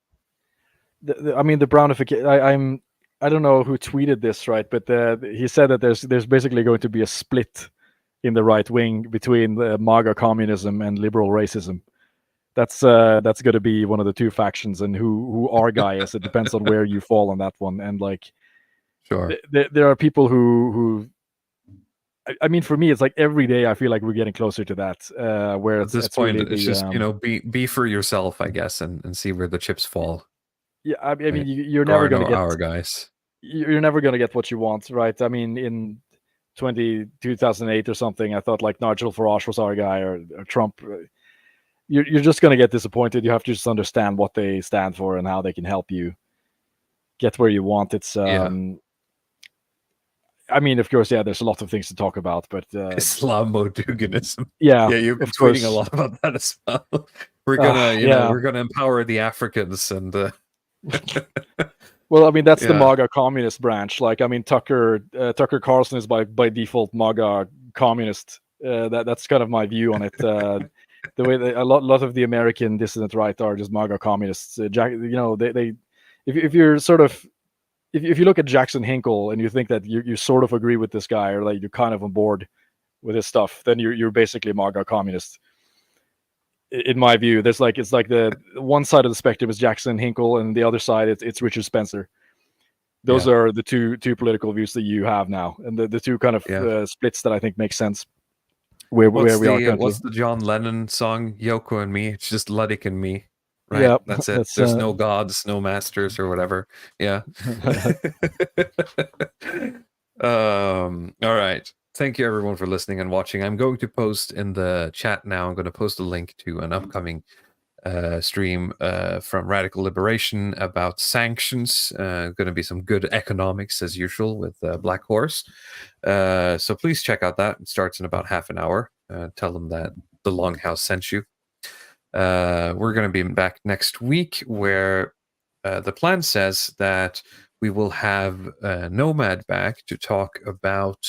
I mean, the brownification. I don't know who tweeted this, right? But he said that there's basically going to be a split in the right wing between the MAGA communism and liberal racism. That's going to be one of the two factions, and who our guy is. It depends on where you fall on that one. And like, sure, there are people who. I mean, for me, it's like every day I feel like we're getting closer to that. Where at this point, really it's just be for yourself, I guess, and see where the chips fall. Yeah, I mean, you're never going to get our guys. You're never going to get what you want, right? I mean, in 2008 or something, I thought like Nigel Farage was our guy or Trump. You're just going to get disappointed. You have to just understand what they stand for and how they can help you get where you want. It's I mean, of course, there's a lot of things to talk about, but Islamoduganism. Yeah, you've been tweeting a lot about that as well. We're gonna, we're gonna empower the Africans and Well, I mean, that's the Yeah. MAGA communist branch. Like, I mean, Tucker Carlson is by default MAGA communist. That's kind of my view on it. The way a lot of the American dissident right are just MAGA communists. They if you're sort of if you look at Jackson Hinkle and you think that you sort of agree with this guy, or like you're kind of on board with his stuff, then you're basically a MAGA communist. In my view, it's like the one side of the spectrum is Jackson Hinkle, and the other side it's Richard Spencer. Those are the two political views that you have now, and the two kind of splits that I think make sense. Where we are currently. What's the John Lennon song? Yoko and me. It's just Ludwig and me. Right. Yeah, That's it. There's no gods, no masters, or whatever. Yeah. All right. Thank you everyone for listening and watching. I'm going to post in the chat now. I'm going to post a link to an upcoming stream from Radical Liberation about sanctions. Going to be some good economics as usual with Black Horse. So please check out that. It starts in about half an hour. Tell them that the Longhouse sent you. We're going to be back next week, where the plan says that we will have Nomad back to talk about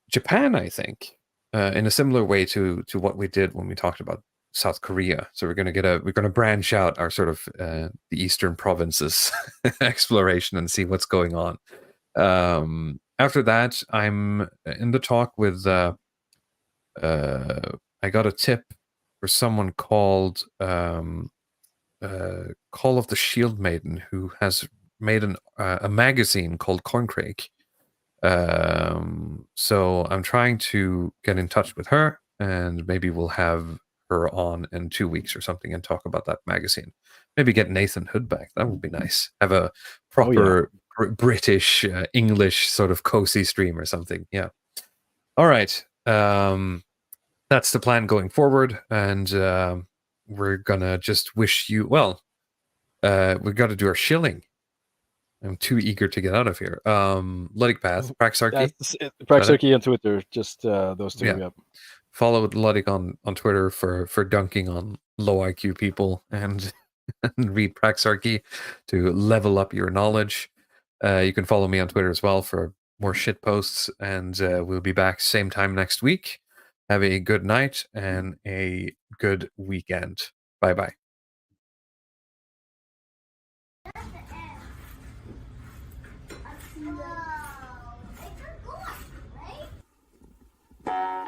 Japan, I think. In a similar way to what we did when we talked about South Korea. So we're going to branch out our sort of the eastern provinces exploration and see what's going on. After that, I'm in the talk with I got a tip for someone called Call of the Shield Maiden, who has made a magazine called Corncrake. So I'm trying to get in touch with her, and maybe we'll have her on in 2 weeks or something and talk about that magazine. Maybe get Nathan Hood back. That would be nice. Have a proper British English sort of cozy stream or something. Yeah. All right. That's the plan going forward, and we're gonna just wish you well. We've got to do our shilling. I'm too eager to get out of here. Ludwig Path, Praxarchy. Praxarchy on Twitter, just those two. Yeah. Follow Ludwig on Twitter for dunking on low IQ people, and read Praxarchy to level up your knowledge. You can follow me on Twitter as well for more shit posts, and we'll be back same time next week. Have a good night and a good weekend. Bye-bye. No.